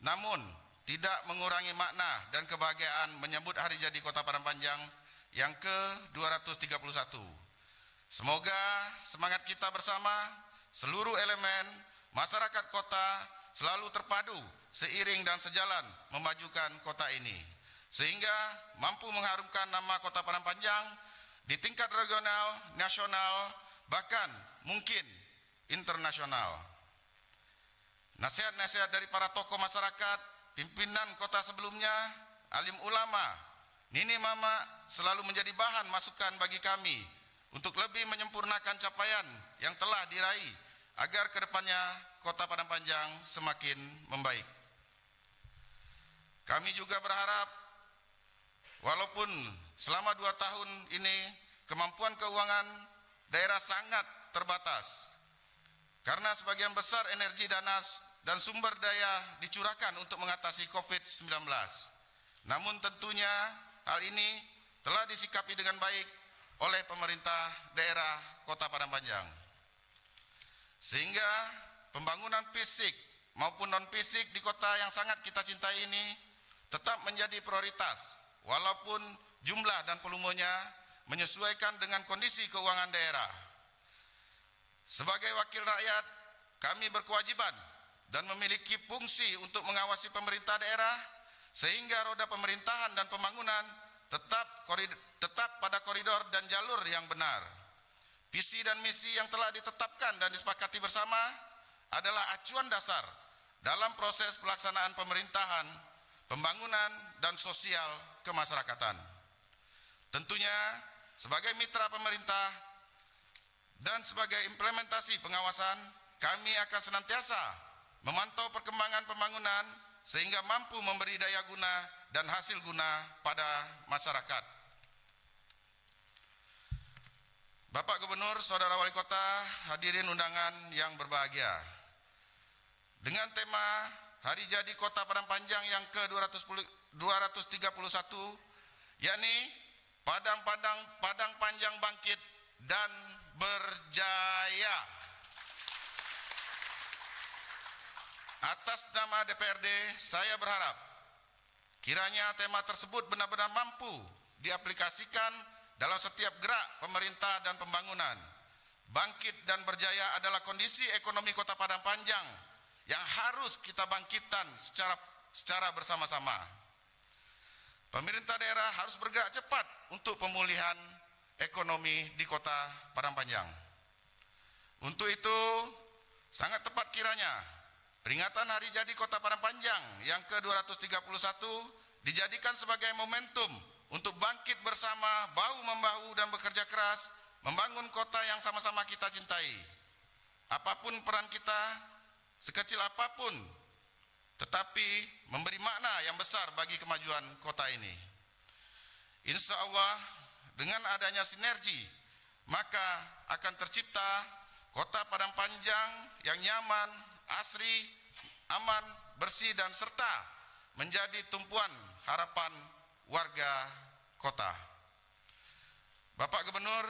namun tidak mengurangi makna dan kebahagiaan menyambut hari jadi Kota Padang Panjang yang ke-231. Semoga semangat kita bersama, seluruh elemen masyarakat kota selalu terpadu, seiring dan sejalan memajukan kota ini, sehingga mampu mengharumkan nama Kota Padang Panjang di tingkat regional, nasional, bahkan mungkin internasional. Nasihat-nasihat dari para tokoh masyarakat, pimpinan kota sebelumnya, alim ulama, Nini Mama selalu menjadi bahan masukan bagi kami untuk lebih menyempurnakan capaian yang telah diraih agar kedepannya Kota Padang Panjang semakin membaik. Kami juga berharap walaupun selama 2 tahun ini kemampuan keuangan daerah sangat terbatas karena sebagian besar energi dan sumber daya dicurahkan untuk mengatasi COVID-19. Namun tentunya hal ini telah disikapi dengan baik oleh pemerintah daerah Kota Padang Panjang. Sehingga pembangunan fisik maupun non-fisik di kota yang sangat kita cintai ini tetap menjadi prioritas walaupun jumlah dan volumenya menyesuaikan dengan kondisi keuangan daerah. Sebagai wakil rakyat, kami berkewajiban dan memiliki fungsi untuk mengawasi pemerintah daerah sehingga roda pemerintahan dan pembangunan tetap pada koridor dan jalur yang benar. Visi dan misi yang telah ditetapkan dan disepakati bersama adalah acuan dasar dalam proses pelaksanaan pemerintahan, pembangunan, dan sosial kemasyarakatan. Tentunya sebagai mitra pemerintah dan sebagai implementasi pengawasan, kami akan senantiasa memantau perkembangan pembangunan sehingga mampu memberi daya guna dan hasil guna pada masyarakat. Bapak Gubernur, Saudara Wali Kota, hadirin undangan yang berbahagia. Dengan tema Hari Jadi Kota Padang Panjang yang ke-231, yakni Padang Panjang bangkit dan berjaya. Atas nama DPRD, saya berharap kiranya tema tersebut benar-benar mampu diaplikasikan dalam setiap gerak pemerintah dan pembangunan. Bangkit dan berjaya adalah kondisi ekonomi Kota Padang Panjang yang harus kita bangkitkan secara bersama-sama. Pemerintah daerah harus bergerak cepat untuk pemulihan ekonomi di Kota Padang Panjang. Untuk itu, sangat tepat kiranya peringatan Hari Jadi Kota Padang Panjang yang ke-231 dijadikan sebagai momentum untuk bangkit bersama, bahu-membahu dan bekerja keras membangun kota yang sama-sama kita cintai. Apapun peran kita, sekecil apapun, tetapi memberi makna yang besar bagi kemajuan kota ini. Insya Allah, dengan adanya sinergi, maka akan tercipta Kota Padang Panjang yang nyaman, asri, aman, bersih, dan serta menjadi tumpuan harapan warga kota. Bapak Gubernur,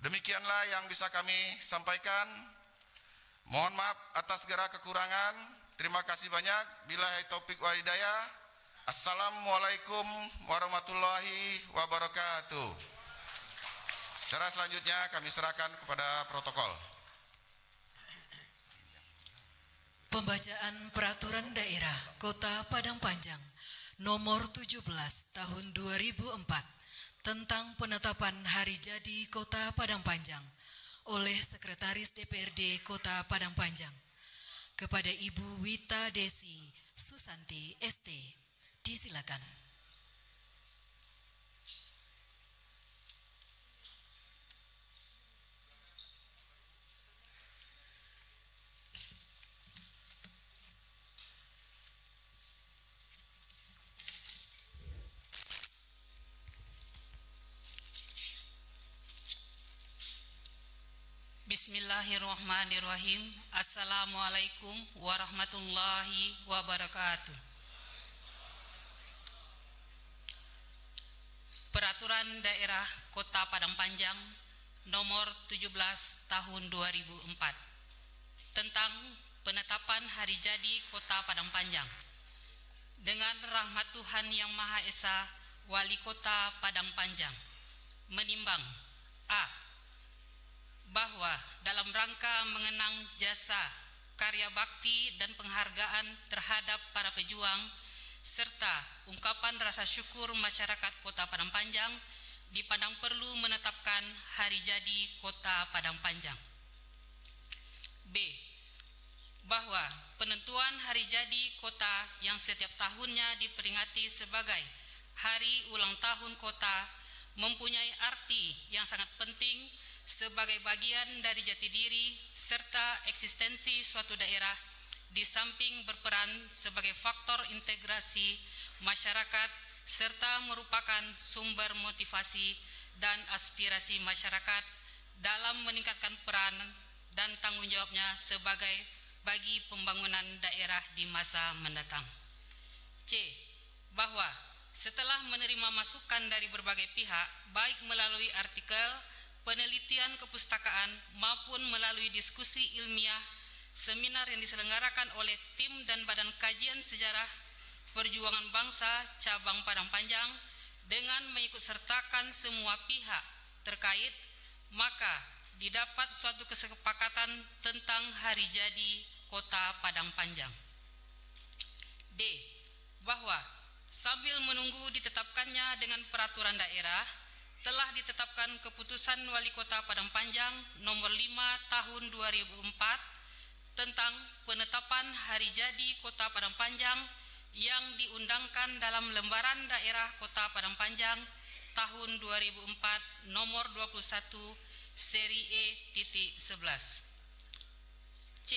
demikianlah yang bisa kami sampaikan. Mohon maaf atas segala kekurangan. Terima kasih banyak. Billahi taufik wal hidayah. Assalamualaikum warahmatullahi wabarakatuh. Cara selanjutnya kami serahkan kepada protokol. Pembacaan Peraturan Daerah Kota Padang Panjang Nomor 17 Tahun 2004 tentang penetapan Hari Jadi Kota Padang Panjang oleh Sekretaris DPRD Kota Padang Panjang kepada Ibu Wita Desi Susanti ST. Disilakan. Bismillahirrahmanirrahim. Assalamualaikum warahmatullahi wabarakatuh. Peraturan Daerah Kota Padang Panjang Nomor 17 Tahun 2004 tentang penetapan Hari Jadi Kota Padang Panjang. Dengan rahmat Tuhan Yang Maha Esa, Wali Kota Padang Panjang menimbang A. Bahwa dalam rangka mengenang jasa, karya bakti, dan penghargaan terhadap para pejuang, serta ungkapan rasa syukur masyarakat Kota Padang Panjang, dipandang perlu menetapkan Hari Jadi Kota Padang Panjang. B. Bahwa penentuan Hari Jadi Kota yang setiap tahunnya diperingati sebagai Hari ulang tahun kota mempunyai arti yang sangat penting sebagai bagian dari jati diri serta eksistensi suatu daerah, di samping berperan sebagai faktor integrasi masyarakat serta merupakan sumber motivasi dan aspirasi masyarakat dalam meningkatkan peran dan tanggung jawabnya sebagai bagi pembangunan daerah di masa mendatang. C. Bahwa setelah menerima masukan dari berbagai pihak, baik melalui artikel, penelitian kepustakaan, maupun melalui diskusi ilmiah, seminar yang diselenggarakan oleh tim dan Badan Kajian Sejarah Perjuangan Bangsa Cabang Padang Panjang dengan mengikutsertakan semua pihak terkait, maka didapat suatu kesepakatan tentang hari jadi Kota Padang Panjang. D. Bahwa sambil menunggu ditetapkannya dengan peraturan daerah, telah ditetapkan Keputusan Wali Kota Padang Panjang nomor 5 tahun 2004 tentang penetapan hari jadi Kota Padang Panjang yang diundangkan dalam Lembaran Daerah Kota Padang Panjang tahun 2004 nomor 21 seri E.11. C.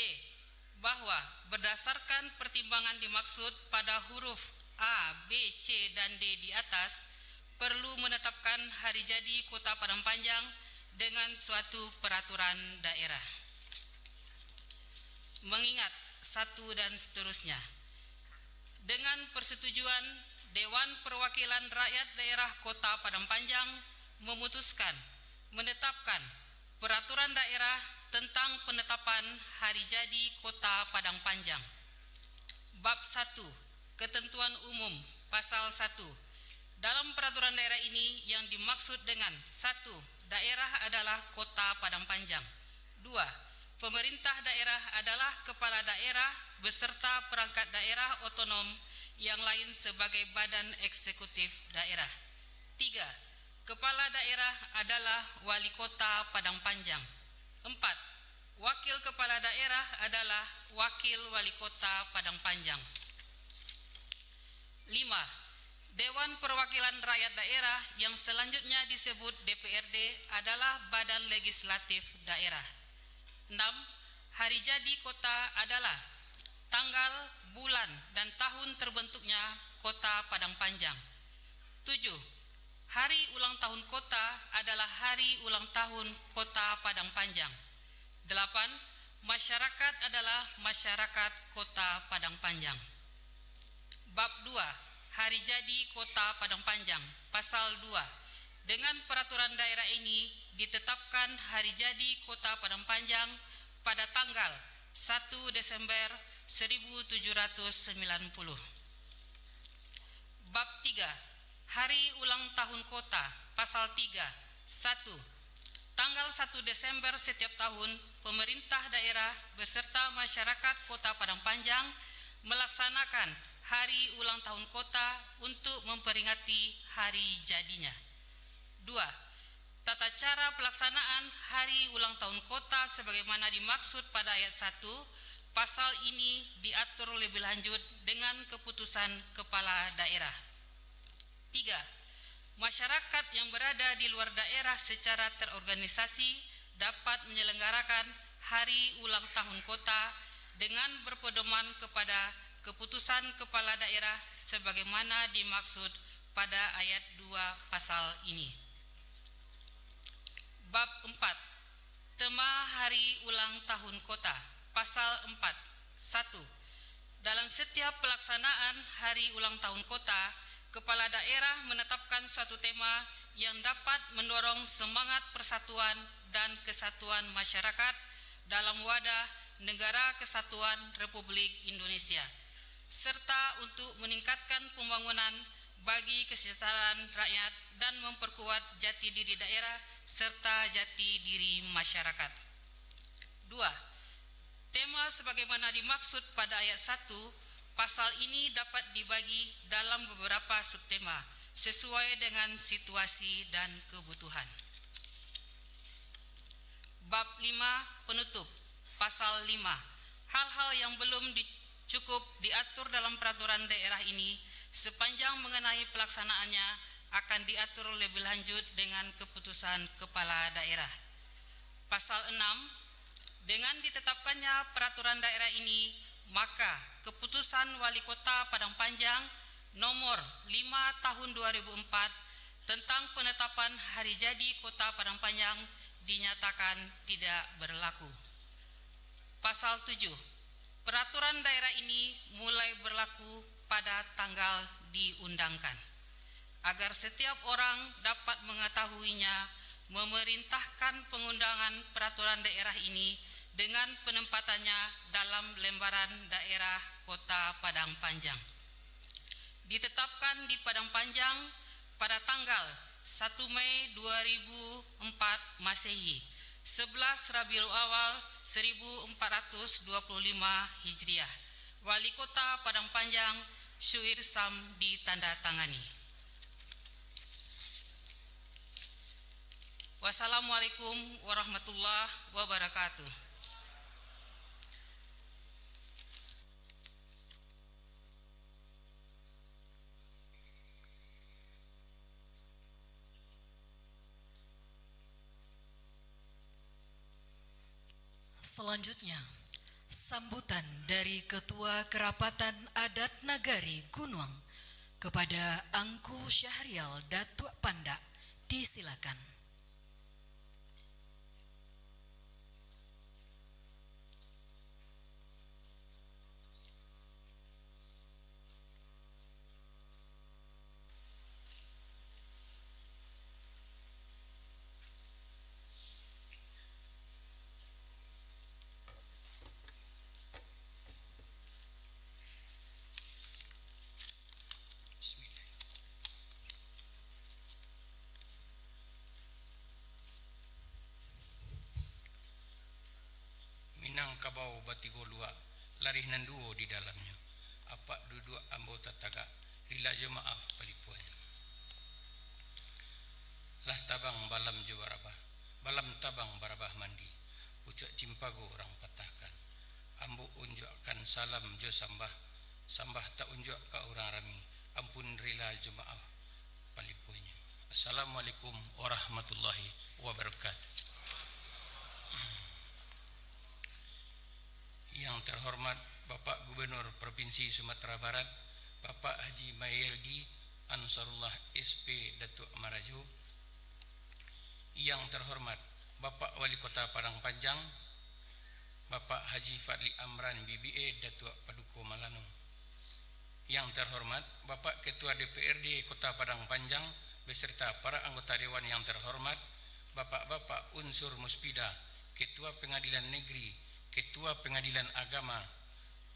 Bahwa berdasarkan pertimbangan dimaksud pada huruf A, B, C, dan D di atas, perlu menetapkan hari jadi Kota Padang Panjang dengan suatu peraturan daerah. Mengingat satu dan seterusnya, dengan persetujuan Dewan Perwakilan Rakyat Daerah Kota Padang Panjang memutuskan menetapkan peraturan daerah tentang penetapan hari jadi Kota Padang Panjang. Bab 1. Ketentuan umum pasal 1. Dalam peraturan daerah ini yang dimaksud dengan 1. Daerah adalah Kota Padang Panjang. 2. Pemerintah daerah adalah kepala daerah beserta perangkat daerah otonom yang lain sebagai badan eksekutif daerah. 3. Kepala daerah adalah Wali Kota Padang Panjang. 4. Wakil kepala daerah adalah Wakil Wali Kota Padang Panjang. 5. Dewan Perwakilan Rakyat Daerah yang selanjutnya disebut DPRD adalah Badan Legislatif Daerah. 6. Hari jadi kota adalah tanggal, bulan, dan tahun terbentuknya Kota Padang Panjang. 7. Hari ulang tahun kota adalah hari ulang tahun Kota Padang Panjang. 8. Masyarakat adalah masyarakat Kota Padang Panjang. Bab 2. Hari jadi Kota Padang Panjang. Pasal 2. Dengan peraturan daerah ini ditetapkan hari jadi Kota Padang Panjang pada tanggal 1 Desember 1790. Bab 3. Hari ulang tahun kota. Pasal 3. 1. Tanggal 1 Desember setiap tahun, pemerintah daerah beserta masyarakat Kota Padang Panjang melaksanakan hari ulang tahun kota untuk memperingati hari jadinya. 2. Tata cara pelaksanaan hari ulang tahun kota sebagaimana dimaksud pada ayat 1, pasal ini diatur lebih lanjut dengan keputusan kepala daerah. 3. Masyarakat yang berada di luar daerah secara terorganisasi dapat menyelenggarakan hari ulang tahun kota dengan berpedoman kepada keputusan kepala daerah sebagaimana dimaksud pada ayat 2 pasal ini. Bab 4. Tema hari ulang tahun kota. Pasal 4. 1. Dalam setiap pelaksanaan hari ulang tahun kota, kepala daerah menetapkan suatu tema yang dapat mendorong semangat persatuan dan kesatuan masyarakat dalam wadah Negara Kesatuan Republik Indonesia, serta untuk meningkatkan pembangunan bagi kesejahteraan rakyat dan memperkuat jati diri daerah serta jati diri masyarakat. 2. Tema sebagaimana dimaksud pada ayat 1, pasal ini dapat dibagi dalam beberapa subtema sesuai dengan situasi dan kebutuhan. Bab 5. Penutup. Pasal 5. Hal-hal yang belum cukup diatur dalam peraturan daerah ini Sepanjang mengenai pelaksanaannya akan diatur lebih lanjut dengan keputusan kepala daerah. Pasal 6, dengan ditetapkannya peraturan daerah ini, maka keputusan Wali Kota Padang Panjang nomor 5 tahun 2004 tentang penetapan hari jadi Kota Padang Panjang dinyatakan tidak berlaku. Pasal 7, peraturan daerah ini mulai berlaku pada tanggal diundangkan. Agar setiap orang dapat mengetahuinya, memerintahkan pengundangan peraturan daerah ini dengan penempatannya dalam lembaran daerah Kota Padang Panjang. Ditetapkan di Padang Panjang pada tanggal 1 Mei 2004 Masehi, 11 Rabiul Awal 1425 Hijriah. Wali Kota Padang Panjang Syuir Sam ditandatangani. Wassalamualaikum warahmatullahi wabarakatuh. Selanjutnya, sambutan dari Ketua Kerapatan Adat Nagari Gunuang kepada Angku Syahrial Datuk Pandak disilakan. Minang kabau batigo lua larih nanduo di dalamnya. Apa duduk anggota tagak rila jemaah palipuan. Lah tabang balam jo barabah, balam tabang barabah mandi. Ucak cimpago orang patahkan. Ambu unjukkan salam jo sambah, sambah tak unjuk ka orang rami. Ampun rila jemaah palipuannya. Assalamualaikum warahmatullahi wabarakatuh. Yang terhormat Bapak Gubernur Provinsi Sumatera Barat, Bapak Haji Mayeldi Ansarullah SP Datuk Marajo. Yang terhormat Bapak Wali Kota Padang Panjang, Bapak Haji Fadli Amran BBA Datuk Paduka Malano. Yang terhormat Bapak Ketua DPRD Kota Padang Panjang beserta para anggota dewan yang terhormat, Bapak-bapak unsur Muspida, Ketua Pengadilan Negeri, Ketua Pengadilan Agama,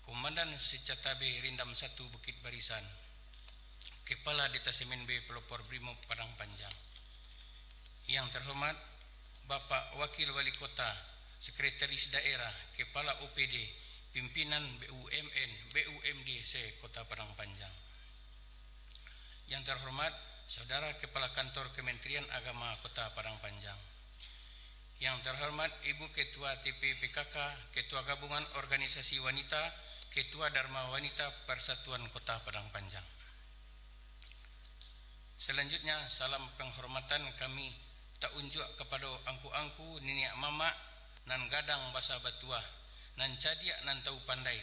Komandan Secatabe Rindam 1 Bukit Barisan, Kepala Detasemen B Pelopor Brimob Padang Panjang. Yang terhormat Bapak Wakil Wali Kota, Sekretaris Daerah, Kepala OPD, Pimpinan BUMN, BUMD se Kota Padang Panjang. Yang terhormat Saudara Kepala Kantor Kementerian Agama Kota Padang Panjang. Yang terhormat Ibu Ketua TPPKK, Ketua Gabungan Organisasi Wanita, Ketua Dharma Wanita Persatuan Kota Padang Panjang. Selanjutnya salam penghormatan kami tak unjuk kepada angku-angku niniak mama nan gadang basa batuah nan cadiak nan tahu pandai,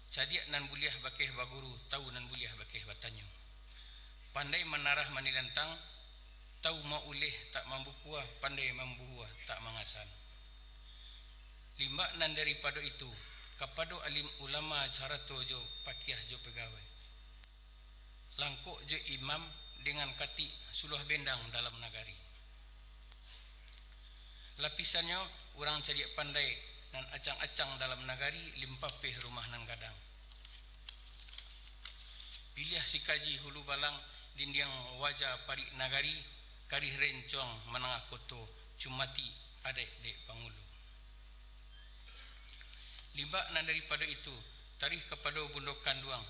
cadiak nan buliah bakeh baguru, tahu nan buliah bakeh batanyo. Pandai menarah manilantang, tahu mau ulih tak mampu kuah, pandai membuah tak mangasan. Limbak nan daripada itu, kepada alim ulama carato jo pakiah jo pegawai. Langkuk jo imam dengan kati suluh bendang dalam nagari. Lapisannya orang cadiak pandai nan acang-acang dalam nagari limpapeh rumah nan gadang. Pilih si kaji hulu balang dindiang wajah parik nagari karih rencong menengah koto cumati adek-dek pangulu. Libak nan daripada itu tarikh kepada bundokan duang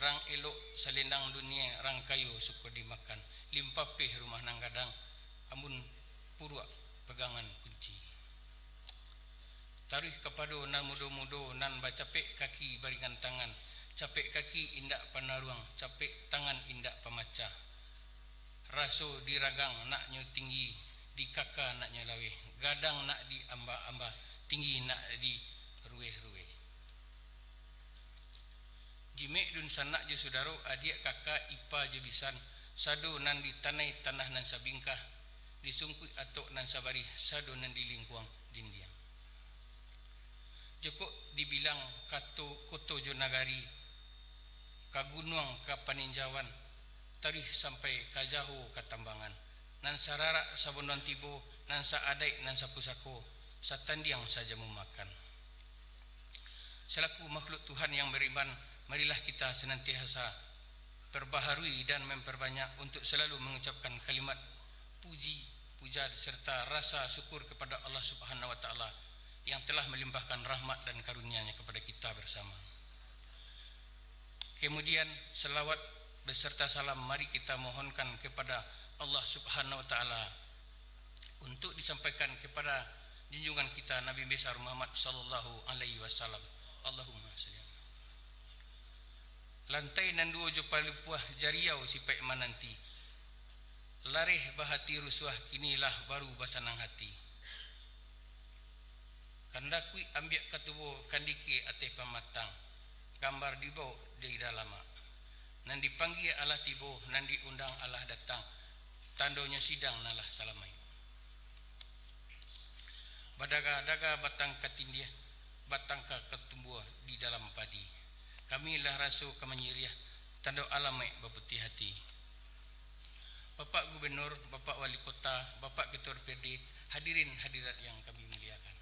rang elok selendang dunia rang kayu suka dimakan limpapeh rumah nang gadang amun purua pegangan kunci. Tarikh kepada nan mudo-mudo nan bacapek kaki baringan tangan capek kaki indak panaruang, capek tangan indak pemacah. Raso diragang naknya tinggi, di kaka naknya lawe, gadang nak di amba-amba, tinggi nak di ruwe-ruwe. Jimek dun sanak je saudaro, adik kakak ipa je bisan, sado nan di tanah nan sabingkah, disungkui atok nan sabari, sado nan di lingkuang dindiang. Joko dibilang koto jo nagari, kagunuang ka paninjauan, tarih sampai kajaho katambangan, nan sarara sabondon tibo, nan saadai nan sapusako, satandiang saja memakan. Selaku makhluk Tuhan yang beriman, marilah kita senantiasa perbaharui dan memperbanyak untuk selalu mengucapkan kalimat puji, puja serta rasa syukur kepada Allah Subhanahu wa taala yang telah melimpahkan rahmat dan karunia-Nya kepada kita bersama. Kemudian selawat beserta salam mari kita mohonkan kepada Allah Subhanahu wa taala untuk disampaikan kepada junjungan kita Nabi besar Muhammad sallallahu alaihi wasallam. Allahumma salli. Lantai nan dua jo palupuah jariau sipai mananti, lareh bahati rusuah kinilah baru basanang hati. Kandakui ambiak katubo kandike ate pamatang, gambar dibau di dalama. Nan dipanggil Allah tibo, nan diundang Allah datang, tandonya sidang nalah salamai. Badaga-daga batang katindia, batang ketumbuh di dalam padi. Kamilah rasu kamanyiriah, tando alamai baputih hati. Bapak Gubernur, Bapak Wali Kota, Bapak Ketua DPRD, hadirin hadirat yang kami muliakan.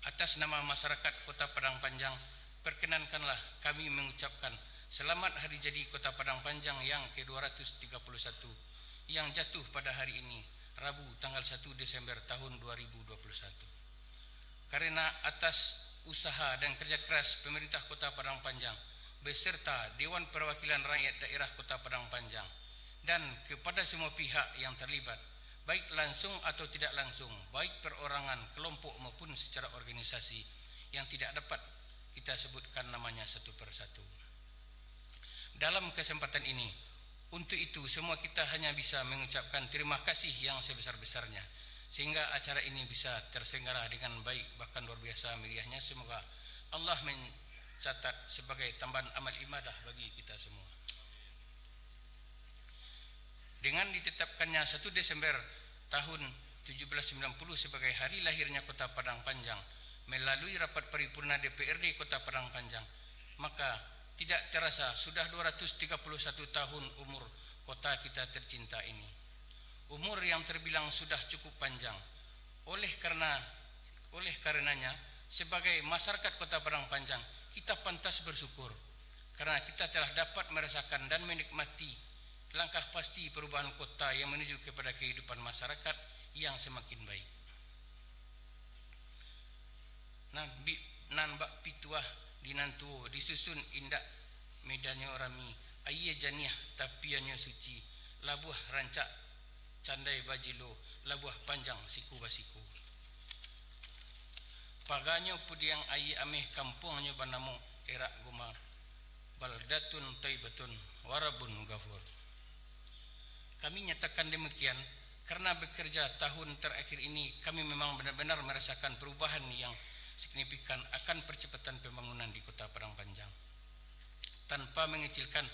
Atas nama masyarakat Kota Padang Panjang, perkenankanlah kami mengucapkan selamat hari jadi Kota Padang Panjang yang ke-231 yang jatuh pada hari ini, Rabu tanggal 1 Desember tahun 2021. Karena atas usaha dan kerja keras pemerintah Kota Padang Panjang beserta Dewan Perwakilan Rakyat Daerah Kota Padang Panjang dan kepada semua pihak yang terlibat, baik langsung atau tidak langsung, baik perorangan, kelompok maupun secara organisasi yang tidak dapat kita sebutkan namanya satu persatu. Dalam kesempatan ini, untuk itu semua kita hanya bisa mengucapkan terima kasih yang sebesar-besarnya sehingga acara ini bisa terselenggara dengan baik, bahkan luar biasa meriahnya. Semoga Allah mencatat sebagai tambahan amal ibadah bagi kita semua. Dengan ditetapkannya 1 Desember tahun 1790 sebagai hari lahirnya Kota Padang Panjang melalui rapat paripurna DPRD Kota Padang Panjang, maka tidak terasa sudah 231 tahun umur kota kita tercinta ini. Umur yang terbilang sudah cukup panjang. Oleh karenanya sebagai masyarakat Kota Padang Panjang kita pantas bersyukur karena kita telah dapat merasakan dan menikmati langkah pasti perubahan kota yang menuju kepada kehidupan masyarakat yang semakin baik. Nan bak pituah dinantuo disusun indak medannya rami ayya janiah tapiannya suci labuh rancak candai bajilo labuh panjang siku basiku paganyo pudiang ayya ameh kampungnya banamu erak gumar baldatun taibatun warabun ghafur. Kami nyatakan demikian karena bekerja tahun terakhir ini kami memang benar-benar merasakan perubahan yang signifikan akan percepatan pembangunan di Kota Padang Panjang tanpa mengecilkan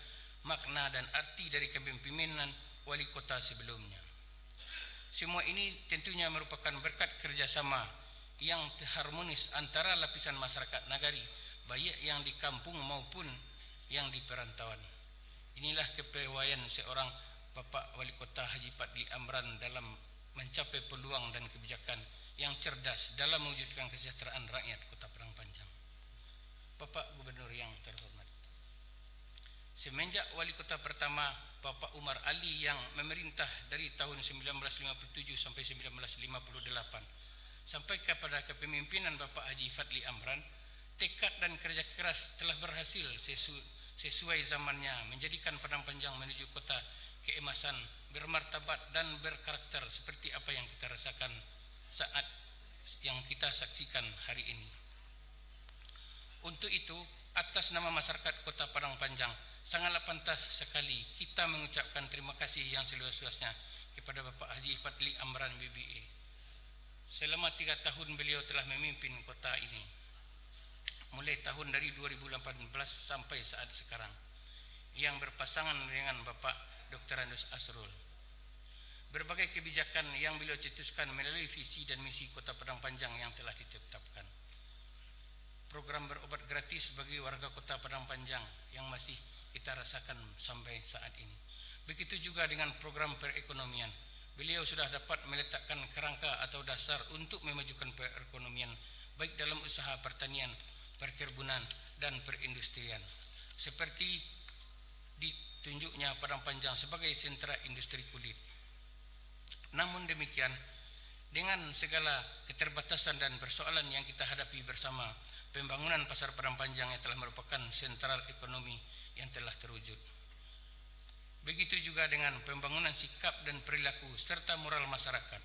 makna dan arti dari kepemimpinan wali kota sebelumnya. Semua ini tentunya merupakan berkat kerjasama yang harmonis antara lapisan masyarakat nagari, baik yang di kampung maupun yang di perantauan. Inilah kepewaian seorang Bapak Wali Kota Haji Fadli Amran dalam mencapai peluang dan kebijakan yang cerdas dalam mewujudkan kesejahteraan rakyat Kota Padang Panjang. Bapak Gubernur yang terhormat, semenjak wali kota pertama Bapak Umar Ali yang memerintah dari tahun 1957 sampai 1958 sampai kepada kepemimpinan Bapak Haji Fadli Amran, tekad dan kerja keras telah berhasil sesuai zamannya menjadikan Padang Panjang menuju kota keemasan, bermartabat dan berkarakter seperti apa yang kita rasakan saat yang kita saksikan hari ini. Untuk itu, Atas nama masyarakat Kota Padang Panjang, sangatlah pantas sekali kita mengucapkan terima kasih yang seluas-luasnya kepada Bapak Haji Fadli Amran BBA. Selama 3 tahun beliau telah memimpin kota ini, mulai tahun dari 2018 sampai saat sekarang, yang berpasangan dengan Bapak Dr. Andus Asrul. Berbagai kebijakan yang beliau cetuskan melalui visi dan misi Kota Padang Panjang yang telah ditetapkan. Program berobat gratis bagi warga Kota Padang Panjang yang masih kita rasakan sampai saat ini. Begitu juga dengan program perekonomian. Beliau sudah dapat meletakkan kerangka atau dasar untuk memajukan perekonomian baik dalam usaha pertanian, perkebunan, dan perindustrian. Seperti ditunjuknya Padang Panjang sebagai sentra industri kulit. Namun demikian, dengan segala keterbatasan dan persoalan yang kita hadapi bersama, pembangunan Pasar Padang Panjang yang telah merupakan sentral ekonomi yang telah terwujud. Begitu juga dengan pembangunan sikap dan perilaku serta moral masyarakat.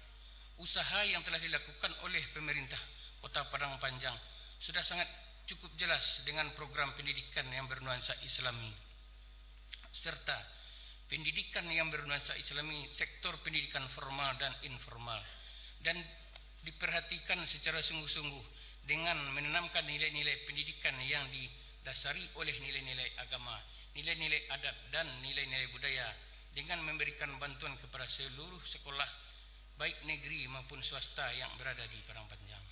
Usaha yang telah dilakukan oleh pemerintah Kota Padang Panjang sudah sangat cukup jelas dengan program pendidikan yang bernuansa Islami, serta pendidikan yang bernuansa Islami, sektor pendidikan formal dan informal, dan diperhatikan secara sungguh-sungguh dengan menanamkan nilai-nilai pendidikan yang didasari oleh nilai-nilai agama, nilai-nilai adat, dan nilai-nilai budaya, dengan memberikan bantuan kepada seluruh sekolah baik negeri maupun swasta yang berada di Padang Panjang.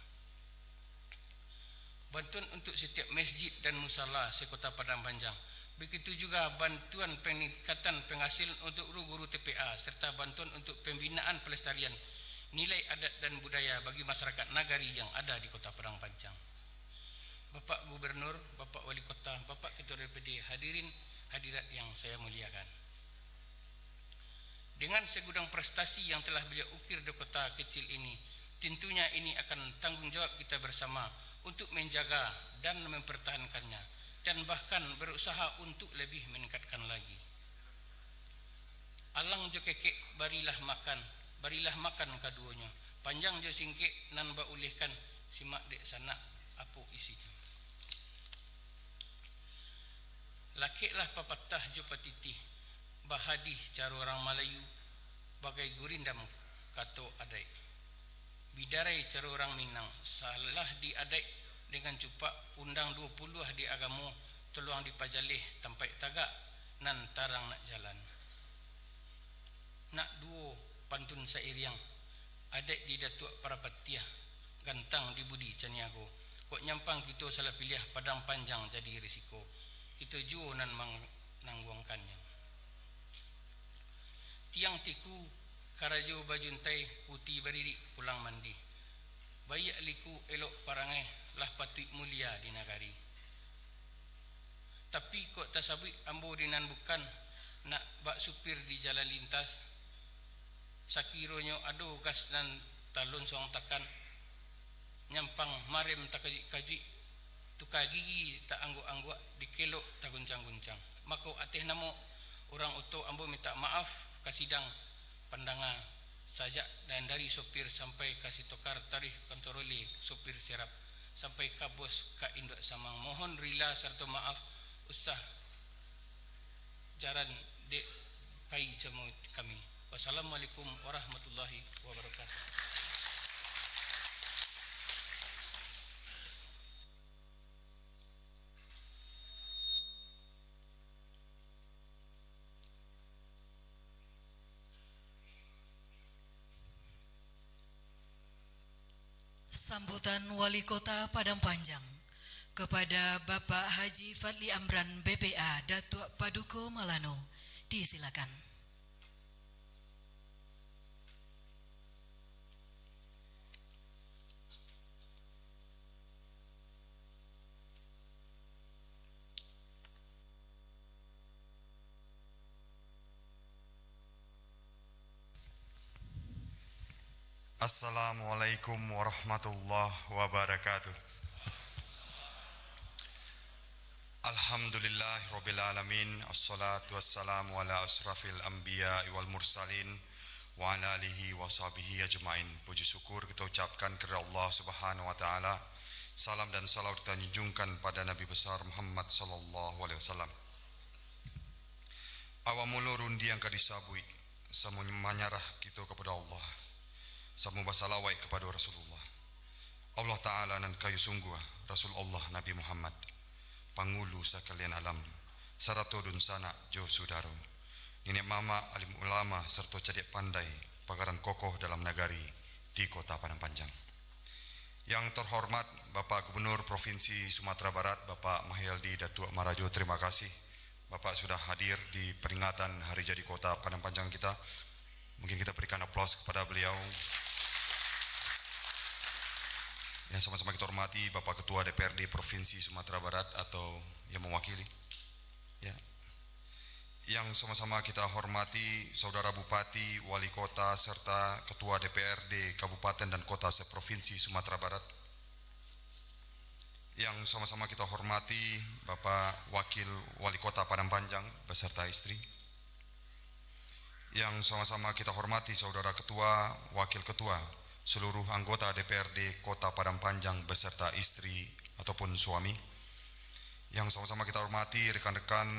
Bantuan untuk setiap masjid dan musala sekota Padang Panjang. Begitu juga bantuan peningkatan penghasilan untuk guru-guru TPA, serta bantuan untuk pembinaan pelestarian nilai adat dan budaya bagi masyarakat nagari yang ada di Kota Padang Panjang. Bapak Gubernur, Bapak Wali Kota, Bapak Ketua DPD, hadirat yang saya muliakan. Dengan segudang prestasi yang telah beliau ukir di kota kecil ini, tentunya ini akan tanggung jawab kita bersama untuk menjaga dan mempertahankannya, dan bahkan berusaha untuk lebih meningkatkan lagi. Alang jo kekek barilah makan kaduanya. Panjang jo singkek nan ba ulihkan simak dek sana apa isinya. Lakiklah papatah jo patitih bahadih cara orang Melayu bagai gurindam kato adai. Bidarai cara orang Minang salah di adai dengan cupak undang 20 di agamo teluang dipajalih tampai tagak nan tarang nak jalan. Nak duo pantun sairiang adek di datuk para patiah gantang di budi caniago kok nyampang kita salah pilih Padang Panjang jadi risiko itu juo nan menangguangkannya. Tiang tiku karajo bajuntai putih berdiri pulang mandi bayak liku elok parangai lah patut mulia di nagari. Tapi kok tasabik ambo dinan bukan nak bak supir di jalan lintas sakironyo ado gas dan talon song takan nyampang marem tak kaji tukar gigi tak angguk-angguk dikelok tak guncang-guncang. Maka ateh namo orang uto ambo minta maaf kasidang pandangan sajak dan dari sopir sampai kasih tokar tarikh kontroli sopir serap sampai ka bos ka induk samang mohon rila serta maaf usah jaran dek pai cemo kami. Wassalamualaikum warahmatullahi wabarakatuh. Sambutan Wali Kota Padang Panjang kepada Bapak Haji Fadli Amran BPA Datuk Paduka Malano, disilakan. Assalamualaikum warahmatullahi wabarakatuh. Alhamdulillahirabbil alamin, assalatu wassalamu ala asrafil anbiya wal mursalin wa ala alihi wa sahbihi ajmain. Puji syukur kita ucapkan kepada Allah Subhanahu wa taala Salam dan salawat kita junjungkan pada Nabi besar Muhammad sallallahu alaihi wasallam. Awamulu rundi yang kadisabui, samu manyarah kita kepada Allah, samu basalawai kepada Rasulullah. Allah Ta'ala nan kayu sungguh Rasul Allah Nabi Muhammad, pangulu sekalian alam, sarato dun sana jo sudaro, nenek mama alim ulama serta cerdik pandai, pagaran kokoh dalam nagari di kota Padang Panjang. Yang terhormat Bapak Gubernur Provinsi Sumatera Barat, Bapak Mahyaldi Datuk Marajo, terima kasih Bapak sudah hadir di peringatan Hari Jadi Kota Padang Panjang kita. Mungkin kita berikan aplaus kepada beliau. Yang sama-sama kita hormati Bapak Ketua DPRD Provinsi Sumatera Barat atau yang mewakili. Ya. Yang sama-sama kita hormati Saudara Bupati, Wali Kota, serta Ketua DPRD Kabupaten dan Kota seprovinsi Sumatera Barat. Yang sama-sama kita hormati Bapak Wakil Wali Kota Padang Panjang beserta istri. Yang sama-sama kita hormati Saudara Ketua, Wakil Ketua, seluruh anggota DPRD Kota Padang Panjang beserta istri ataupun suami. Yang sama-sama kita hormati rekan-rekan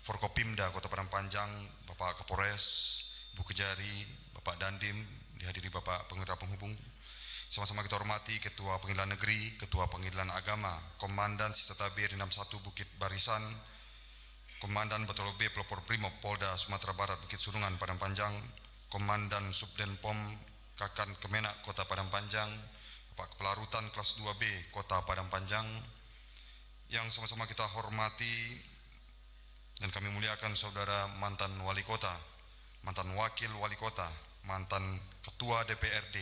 Forkopimda Kota Padang Panjang, Bapak Kapolres, Bu Kejari, Bapak Dandim, dihadiri Bapak Pengendara Penghubung. Sama-sama kita hormati Ketua Pengadilan Negeri, Ketua Pengadilan Agama, Komandan Sisa Tabir 61 Bukit Barisan, Komandan Batalion B Pelopor Brimob Polda Sumatera Barat Bukit Surungan Padang Panjang, Komandan Subden Pom Kakan Kemenak Kota Padang Panjang, Bapak Kepala Rutan Kelas 2B Kota Padang Panjang. Yang sama-sama kita hormati dan kami muliakan saudara mantan wali kota, mantan wakil wali kota, mantan ketua DPRD,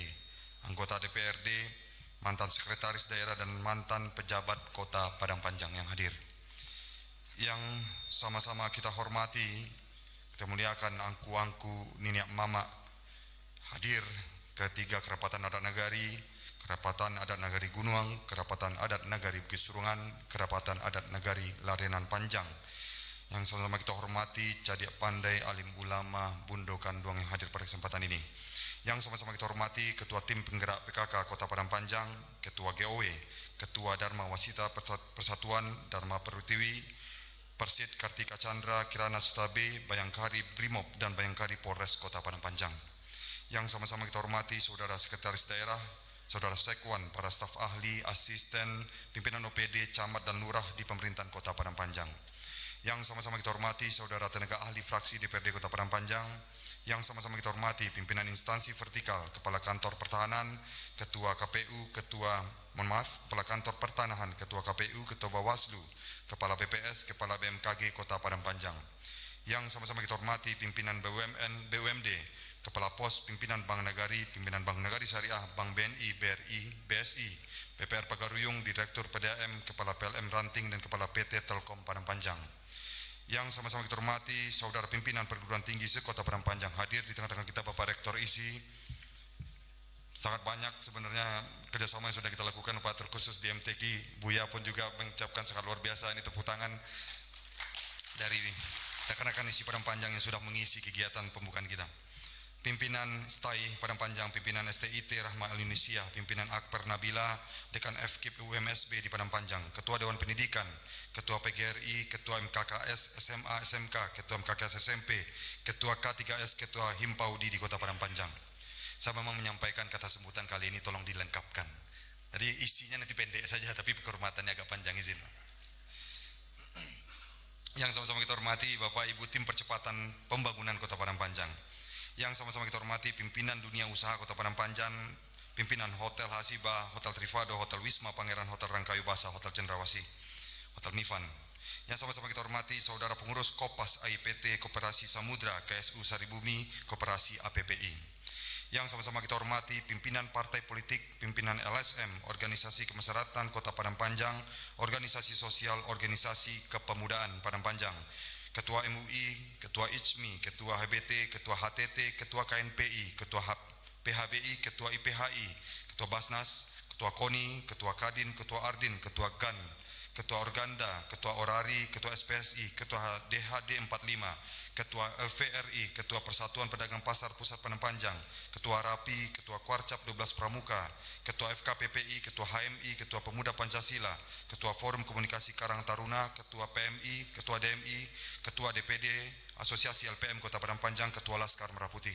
anggota DPRD, mantan sekretaris daerah dan mantan pejabat Kota Padang Panjang yang hadir. Yang sama-sama kita hormati, kita muliakan angku-angku niniak mama hadir ketiga kerapatan adat nagari, Kerapatan Adat Nagari Gunuang, Kerapatan Adat Nagari Bukit Surungan, Kerapatan Adat Nagari Larenan Panjang. Yang sama-sama kita hormati Cadik Pandai, Alim Ulama, Bundo Kanduang yang hadir pada kesempatan ini. Yang sama-sama kita hormati Ketua Tim Penggerak PKK Kota Padang Panjang, Ketua GOW, Ketua Dharma Wasita Persatuan Dharma Perutiwi, Persid Kartika Chandra, Kirana Stabe, Bayangkari Brimob dan Bayangkari Polres Kota Padang Panjang. Yang sama-sama kita hormati Saudara Sekretaris Daerah, Saudara Sekwan, para staf ahli, asisten, pimpinan OPD, camat dan lurah di pemerintahan Kota Padang Panjang. Yang sama-sama kita hormati Saudara tenaga ahli fraksi DPRD Kota Padang Panjang. Yang sama-sama kita hormati pimpinan instansi vertikal, Kepala Kantor Pertahanan, Ketua KPU, Kepala Kantor Pertanahan, Ketua KPU, Ketua Bawaslu, Kepala BPS, Kepala BMKG Kota Padang Panjang. Yang sama-sama kita hormati pimpinan BUMN, BUMD, Kepala Pos, Pimpinan Bank Nagari, Pimpinan Bank Nagari Syariah, Bank BNI, BRI, BSI, PPR Pagaruyung, Direktur PDAM, Kepala PLM Ranting, dan Kepala PT Telkom Padang Panjang. Yang sama-sama kita hormati Saudara Pimpinan Perguruan Tinggi se-Kota Padang Panjang, hadir di tengah-tengah kita Bapak Rektor ISI. Sangat banyak sebenarnya kerjasama yang sudah kita lakukan, Pak, terkhusus di MTQ. Buya pun juga mengucapkan sangat luar biasa, ini tepuk tangan dari rekan-rekan ISI Padang Panjang yang sudah mengisi kegiatan pembukaan kita. Pimpinan STAI Padang Panjang, Pimpinan STIT Rahma Indonesia, Pimpinan Akper Nabila, Dekan FKIP UMSB di Padang Panjang, Ketua Dewan Pendidikan, Ketua PGRI, Ketua MKKS, SMA, SMK, Ketua MKKS SMP, Ketua K3S, Ketua Himpaudi di Kota Padang Panjang. Saya memang menyampaikan kata sebutan kali ini tolong dilengkapkan. Jadi isinya nanti pendek saja, tapi kehormatannya agak panjang, izin. Yang sama-sama kita hormati Bapak Ibu Tim Percepatan Pembangunan Kota Padang Panjang. Yang sama-sama kita hormati pimpinan dunia usaha Kota Padang Panjang, pimpinan Hotel Hasiba, Hotel Trivado, Hotel Wisma Pangeran, Hotel Rangkayu Basah, Hotel Cendrawasih, Hotel Mifan. Yang sama-sama kita hormati saudara pengurus Kopas AIPT, Koperasi Samudra, KSU Saribumi, Koperasi APPI. Yang sama-sama kita hormati pimpinan partai politik, pimpinan LSM, Organisasi Kemasyarakatan Kota Padang Panjang, Organisasi Sosial, Organisasi Kepemudaan Padang Panjang, Ketua MUI, Ketua ICMI, Ketua HBT, Ketua HTT, Ketua KNPI, Ketua PHBI, Ketua IPHI, Ketua Basnas, Ketua KONI, Ketua Kadin, Ketua Ardin, Ketua GAN, Ketua Organda, Ketua Orari, Ketua SPSI, Ketua DHD 45, Ketua LVRI, Ketua Persatuan Pedagang Pasar Pusat Padang Panjang, Ketua RAPI, Ketua Kuarcap 12 Pramuka, Ketua FKPPI, Ketua HMI, Ketua Pemuda Pancasila, Ketua Forum Komunikasi Karang Taruna, Ketua PMI, Ketua DMI, Ketua DPD, Asosiasi LPM Kota Padang Panjang, Ketua Laskar Merah Putih.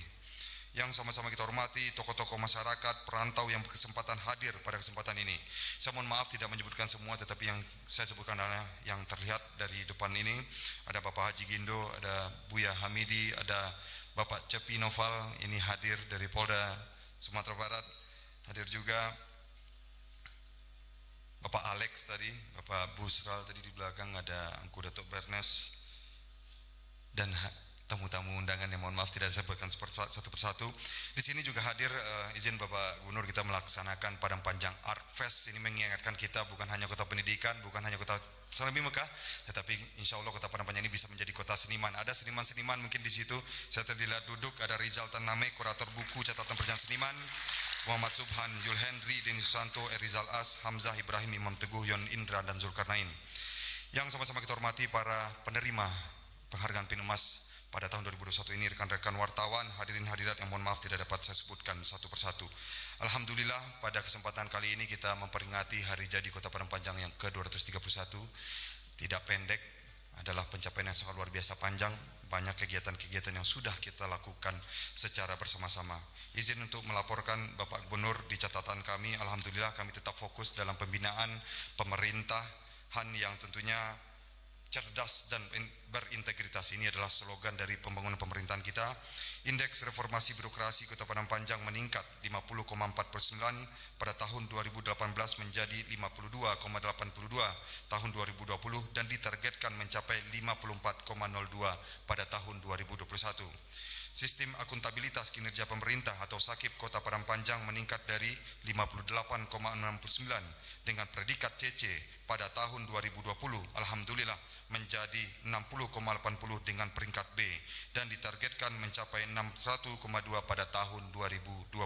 Yang sama-sama kita hormati tokoh-tokoh masyarakat, perantau yang berkesempatan hadir pada kesempatan ini. Saya mohon maaf tidak menyebutkan semua, tetapi yang saya sebutkan adalah yang terlihat dari depan ini. Ada Bapak Haji Gindo, ada Buya Hamidi, ada Bapak Cepi Noval, ini hadir dari Polda Sumatera Barat. Hadir juga Bapak Alex tadi, Bapak Busral tadi di belakang, ada Angku Datuk Bernes, dan tamu-tamu undangan yang mohon maaf tidak saya sebutkan satu persatu. Di sini juga hadir izin Bapak Gubernur, kita melaksanakan Padang Panjang Art Fest. Ini mengingatkan kita bukan hanya kota pendidikan, bukan hanya kota Serambi Mekah, tetapi insya Allah kota Padang Panjang ini bisa menjadi kota seniman. Ada seniman-seniman mungkin di situ. Saya tadi lihat duduk ada Rizal Taname, kurator buku catatan perjalanan seniman, Muhammad Subhan, Jul Henry, Denny Susanto, Erizal As, Hamzah Ibrahim, Imam Teguh, Yon Indra, dan Zulkarnain. Yang sama-sama kita hormati para penerima penghargaan PIN Emas pada tahun 2021 ini, rekan-rekan wartawan, hadirin hadirat yang mohon maaf tidak dapat saya sebutkan satu persatu. Alhamdulillah pada kesempatan kali ini kita memperingati hari jadi Kota Padang Panjang yang ke-231. Tidak pendek, adalah pencapaian yang sangat luar biasa panjang. Banyak kegiatan-kegiatan yang sudah kita lakukan secara bersama-sama. Izin untuk melaporkan Bapak Gubernur, di catatan kami, alhamdulillah kami tetap fokus dalam pembinaan pemerintahan yang tentunya cerdas dan berintegritas. Ini adalah slogan dari pembangunan pemerintahan kita. Indeks reformasi birokrasi Kota Padang Panjang meningkat 50,49 pada tahun 2018 menjadi 52,82 tahun 2020 dan ditargetkan mencapai 54,02 pada tahun 2021. Sistem akuntabilitas kinerja pemerintah atau SAKIP Kota Padang Panjang meningkat dari 58,69 dengan predikat CC pada tahun 2020, alhamdulillah menjadi 60,80 dengan peringkat B dan ditargetkan mencapai 61,2 pada tahun 2021.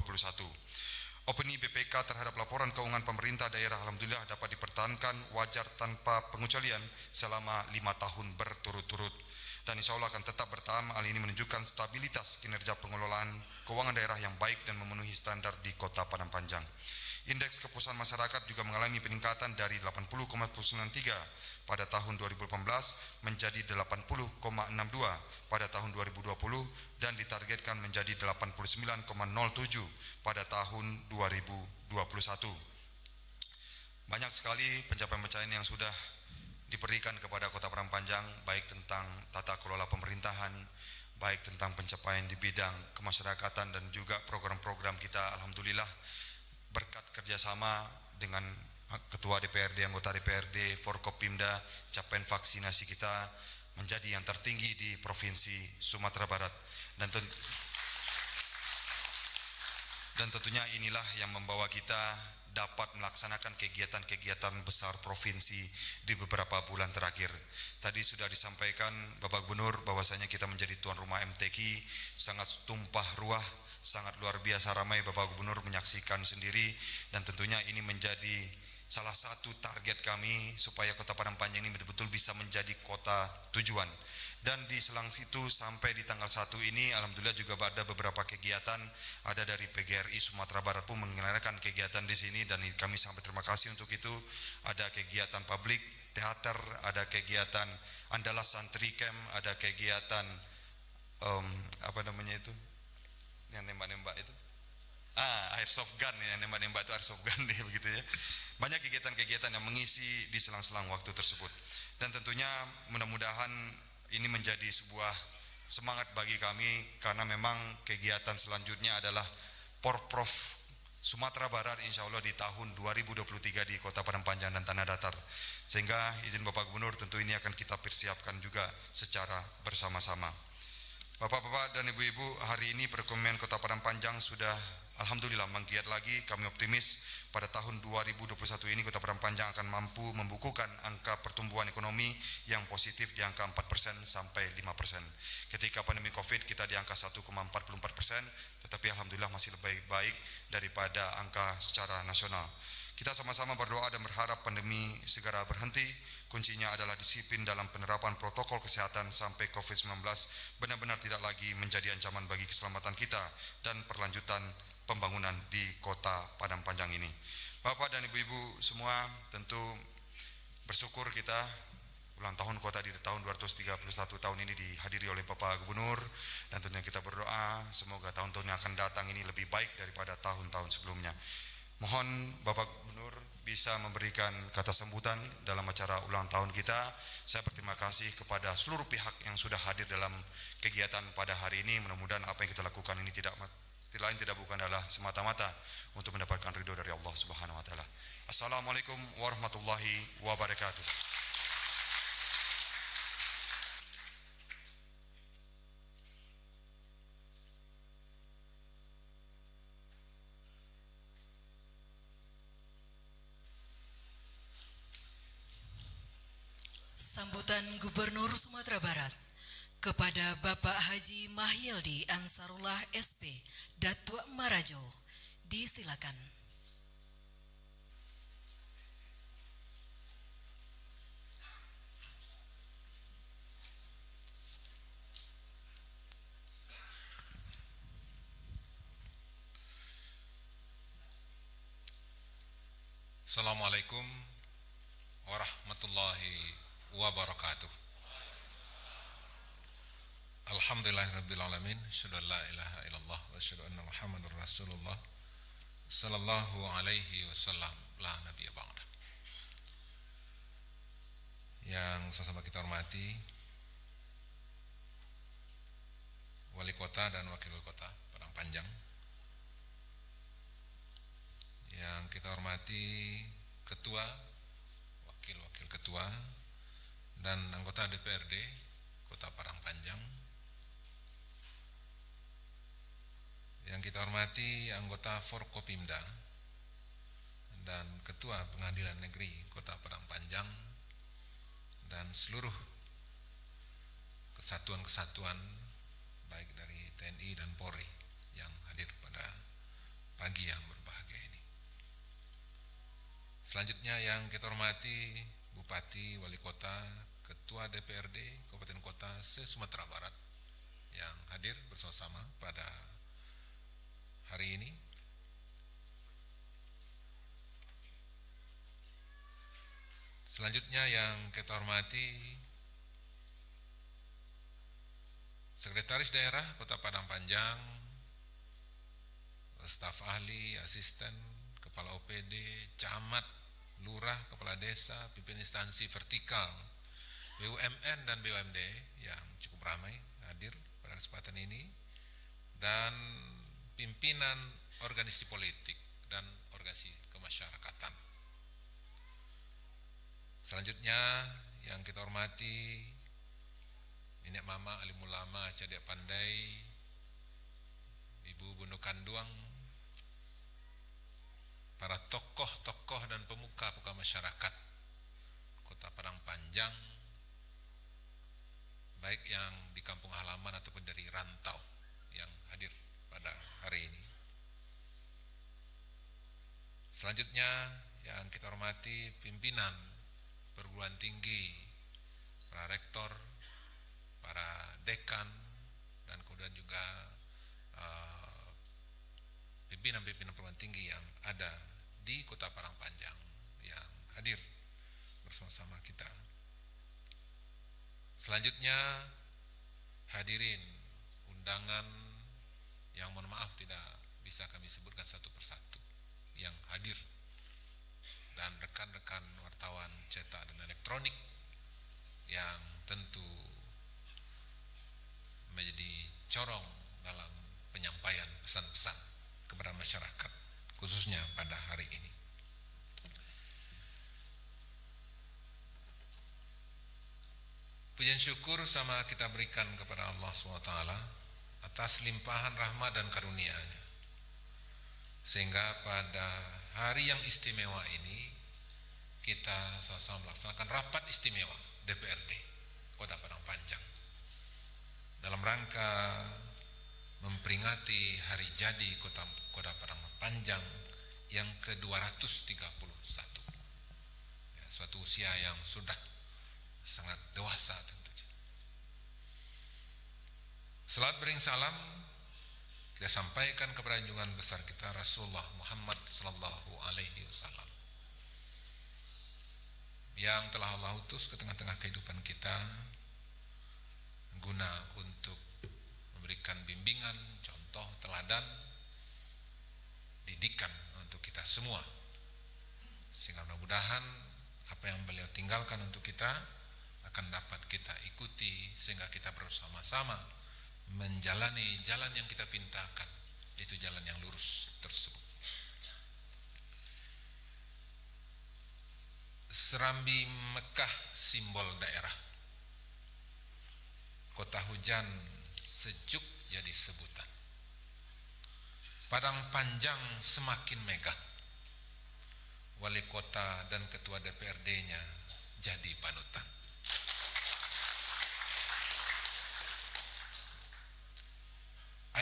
Opini BPK terhadap laporan keuangan pemerintah daerah alhamdulillah dapat dipertahankan wajar tanpa pengecualian selama 5 tahun berturut-turut. Dan insya Allah akan tetap bertahan. Hal ini menunjukkan stabilitas kinerja pengelolaan keuangan daerah yang baik dan memenuhi standar di Kota Padang Panjang. Indeks kepuasan masyarakat juga mengalami peningkatan dari 80,93 pada tahun 2018 menjadi 80,62 pada tahun 2020 dan ditargetkan menjadi 89,07 pada tahun 2021. Banyak sekali pencapaian-pencapaian yang sudah diberikan kepada Kota Padang Panjang, baik tentang tata kelola pemerintahan, baik tentang pencapaian di bidang kemasyarakatan dan juga program-program kita. Alhamdulillah berkat kerjasama dengan Ketua DPRD, anggota DPRD, Forkopimda, capaian vaksinasi kita menjadi yang tertinggi di Provinsi Sumatera Barat. Dan tentunya inilah yang membawa kita dapat melaksanakan kegiatan-kegiatan besar provinsi di beberapa bulan terakhir. Tadi sudah disampaikan Bapak Gubernur bahwasanya kita menjadi tuan rumah MTQ, sangat tumpah ruah, sangat luar biasa ramai. Bapak Gubernur menyaksikan sendiri dan tentunya ini menjadi salah satu target kami supaya Kota Padang Panjang ini betul-betul bisa menjadi kota tujuan. Dan di selang itu sampai di tanggal 1 ini alhamdulillah juga ada beberapa kegiatan, ada dari PGRI Sumatera Barat pun menyelenggarakan kegiatan di sini dan kami sangat berterima kasih untuk itu. Ada kegiatan publik, teater, ada kegiatan Andalas Santri Camp, ada kegiatan yang nembak-nembak itu. Airsoft gun, yang nembak-nembak itu airsoft gun begitu ya. Banyak kegiatan-kegiatan yang mengisi di selang-selang waktu tersebut. Dan tentunya mudah-mudahan ini menjadi sebuah semangat bagi kami karena memang kegiatan selanjutnya adalah Porprov Sumatera Barat insya Allah di tahun 2023 di Kota Padang Panjang dan Tanah Datar. Sehingga izin Bapak Gubernur tentu ini akan kita persiapkan juga secara bersama-sama. Bapak-bapak dan ibu-ibu, hari ini perekonomian Kota Padang Panjang sudah alhamdulillah menggiat lagi. Kami optimis pada tahun 2021 ini Kota Padang Panjang akan mampu membukukan angka pertumbuhan ekonomi yang positif di angka 4% sampai 5%. Ketika pandemi Covid kita di angka 1,44%, tetapi alhamdulillah masih lebih baik daripada angka secara nasional. Kita sama-sama berdoa dan berharap pandemi segera berhenti. Kuncinya adalah disiplin dalam penerapan protokol kesehatan sampai COVID-19 benar-benar tidak lagi menjadi ancaman bagi keselamatan kita dan perlanjutan pembangunan di kota Padang Panjang ini. Bapak dan Ibu-Ibu semua, tentu bersyukur kita ulang tahun kota di tahun 231 tahun ini dihadiri oleh Bapak Gubernur, dan tentunya kita berdoa semoga tahun-tahun yang akan datang ini lebih baik daripada tahun-tahun sebelumnya. Mohon Bapak Gubernur bisa memberikan kata sambutan dalam acara ulang tahun kita. Saya berterima kasih kepada seluruh pihak yang sudah hadir dalam kegiatan pada hari ini. Mudah-mudahan apa yang kita lakukan ini tidak bukan adalah semata-mata untuk mendapatkan ridho dari Allah Subhanahu wa taala. Assalamualaikum warahmatullahi wabarakatuh. Sambutan Gubernur Sumatera Barat kepada Bapak Haji Mahyildi Ansarullah SP, Datuk Marajo, disilakan. Assalamualaikum warahmatullahi wabarakatuh. Alhamdulillahirrabbilalamin. Asyhadu an la ilaha illallah wa asyhadu anna Muhammadar Rasulullah sallallahu alaihi wasallam, la nabiyya ba'da. Yang sama-sama kita hormati Wali Kota dan Wakil Wali Kota Padang Panjang, yang kita hormati Ketua, Wakil-Wakil Ketua, dan anggota DPRD Kota Padang Panjang, yang kita hormati anggota Forkopimda dan Ketua Pengadilan Negeri Kota Padang Panjang, dan seluruh kesatuan-kesatuan baik dari TNI dan Polri yang hadir pada pagi yang berbahagia ini. Selanjutnya yang kita hormati Bupati, Wali Kota, Ketua DPRD Kabupaten Kota se-Sumatera Barat yang hadir bersama-sama pada hari ini. Selanjutnya yang kita hormati Sekretaris Daerah Kota Padang Panjang, staf ahli, asisten, kepala OPD, camat, lurah, kepala desa, pimpinan instansi vertikal, BUMN dan BUMD yang cukup ramai hadir pada kesempatan ini, dan pimpinan organisasi politik dan organisasi kemasyarakatan. Selanjutnya yang kita hormati Nenek Mama Alim Ulama Cadik Pandai, Ibu Bunda Kanduang, para tokoh-tokoh dan pemuka-pemuka masyarakat Kota Padang Panjang, baik yang di kampung halaman ataupun dari rantau yang hadir pada hari ini. Selanjutnya yang kita hormati pimpinan perguruan tinggi, para rektor, para dekan, dan kemudian juga pimpinan-pimpinan perguruan tinggi yang ada di Kota Padang Panjang yang hadir bersama-sama kita. Selanjutnya hadirin undangan yang mohon maaf tidak bisa kami sebutkan satu persatu yang hadir, dan rekan-rekan wartawan cetak dan elektronik yang tentu menjadi corong dalam penyampaian pesan-pesan kepada masyarakat khususnya pada hari ini. Pujian syukur sama kita berikan kepada Allah SWT atas limpahan rahmat dan karunia-Nya, sehingga pada hari yang istimewa ini kita sama-sama melaksanakan rapat istimewa DPRD Kota Padang Panjang dalam rangka memperingati hari jadi Kota Padang Panjang yang ke-231. Ya, suatu usia yang sudah sangat dewasa tentunya. Salat bering salam kita sampaikan kepada junjungan besar kita Rasulullah Muhammad sallallahu alaihi wasallam yang telah Allah utus ke tengah-tengah kehidupan kita guna untuk memberikan bimbingan, contoh, teladan, didikan untuk kita semua, sehingga mudah-mudahan apa yang beliau tinggalkan untuk kita akan dapat kita ikuti sehingga kita bersama-sama menjalani jalan yang kita pintakan, yaitu jalan yang lurus tersebut. Serambi Mekah simbol daerah, kota hujan sejuk jadi sebutan, Padang Panjang semakin megah, wali kota dan ketua DPRD-nya jadi panutan.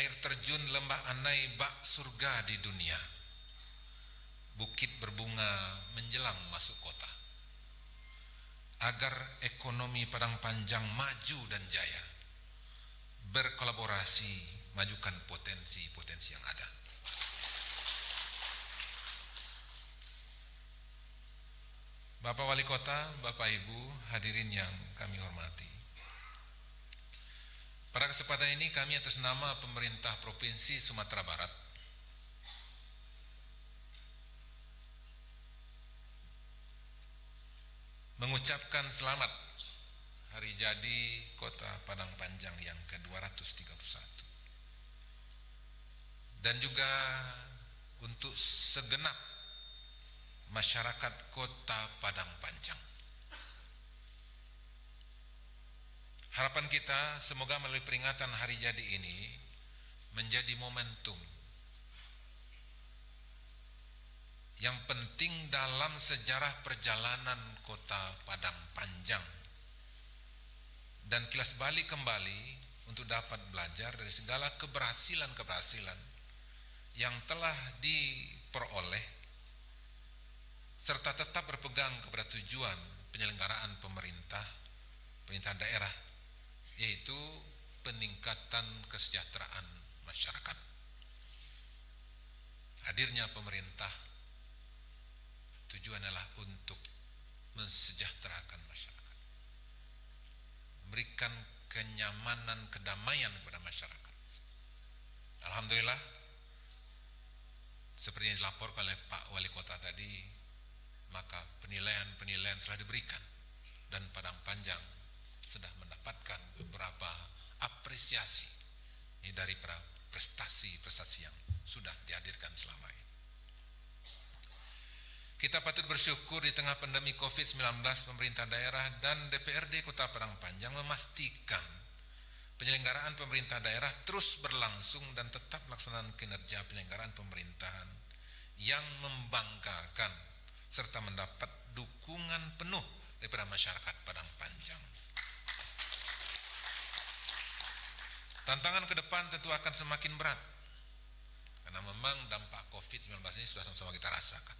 Air terjun Lembah Anai bak surga di dunia, bukit berbunga menjelang masuk kota. Agar ekonomi Padang Panjang maju dan jaya, berkolaborasi majukan potensi-potensi yang ada. Bapak Wali Kota, Bapak Ibu, hadirin yang kami hormati. Pada kesempatan ini kami atas nama pemerintah Provinsi Sumatera Barat mengucapkan selamat hari jadi Kota Padang Panjang yang ke-231, dan juga untuk segenap masyarakat Kota Padang Panjang. Harapan kita semoga melalui peringatan hari jadi ini menjadi momentum yang penting dalam sejarah perjalanan Kota Padang Panjang, dan kilas balik kembali untuk dapat belajar dari segala keberhasilan-keberhasilan yang telah diperoleh, serta tetap berpegang kepada tujuan penyelenggaraan pemerintahan daerah, yaitu peningkatan kesejahteraan masyarakat. Hadirnya pemerintah tujuan adalah untuk mensejahterakan masyarakat, memberikan kenyamanan, kedamaian kepada masyarakat. Alhamdulillah, seperti yang dilaporkan oleh Pak Wali Kota tadi, maka penilaian telah diberikan, dan Padang Panjang sudah mendapatkan beberapa apresiasi dari prestasi-prestasi yang sudah dihadirkan selama ini. Kita patut bersyukur di tengah pandemi COVID-19, pemerintah daerah dan DPRD Kota Padang Panjang memastikan penyelenggaraan pemerintah daerah terus berlangsung dan tetap melaksanakan kinerja penyelenggaraan pemerintahan yang membanggakan serta mendapat dukungan penuh daripada masyarakat Padang Panjang. Tantangan ke depan tentu akan semakin berat, karena memang dampak COVID-19 ini sudah sama-sama kita rasakan.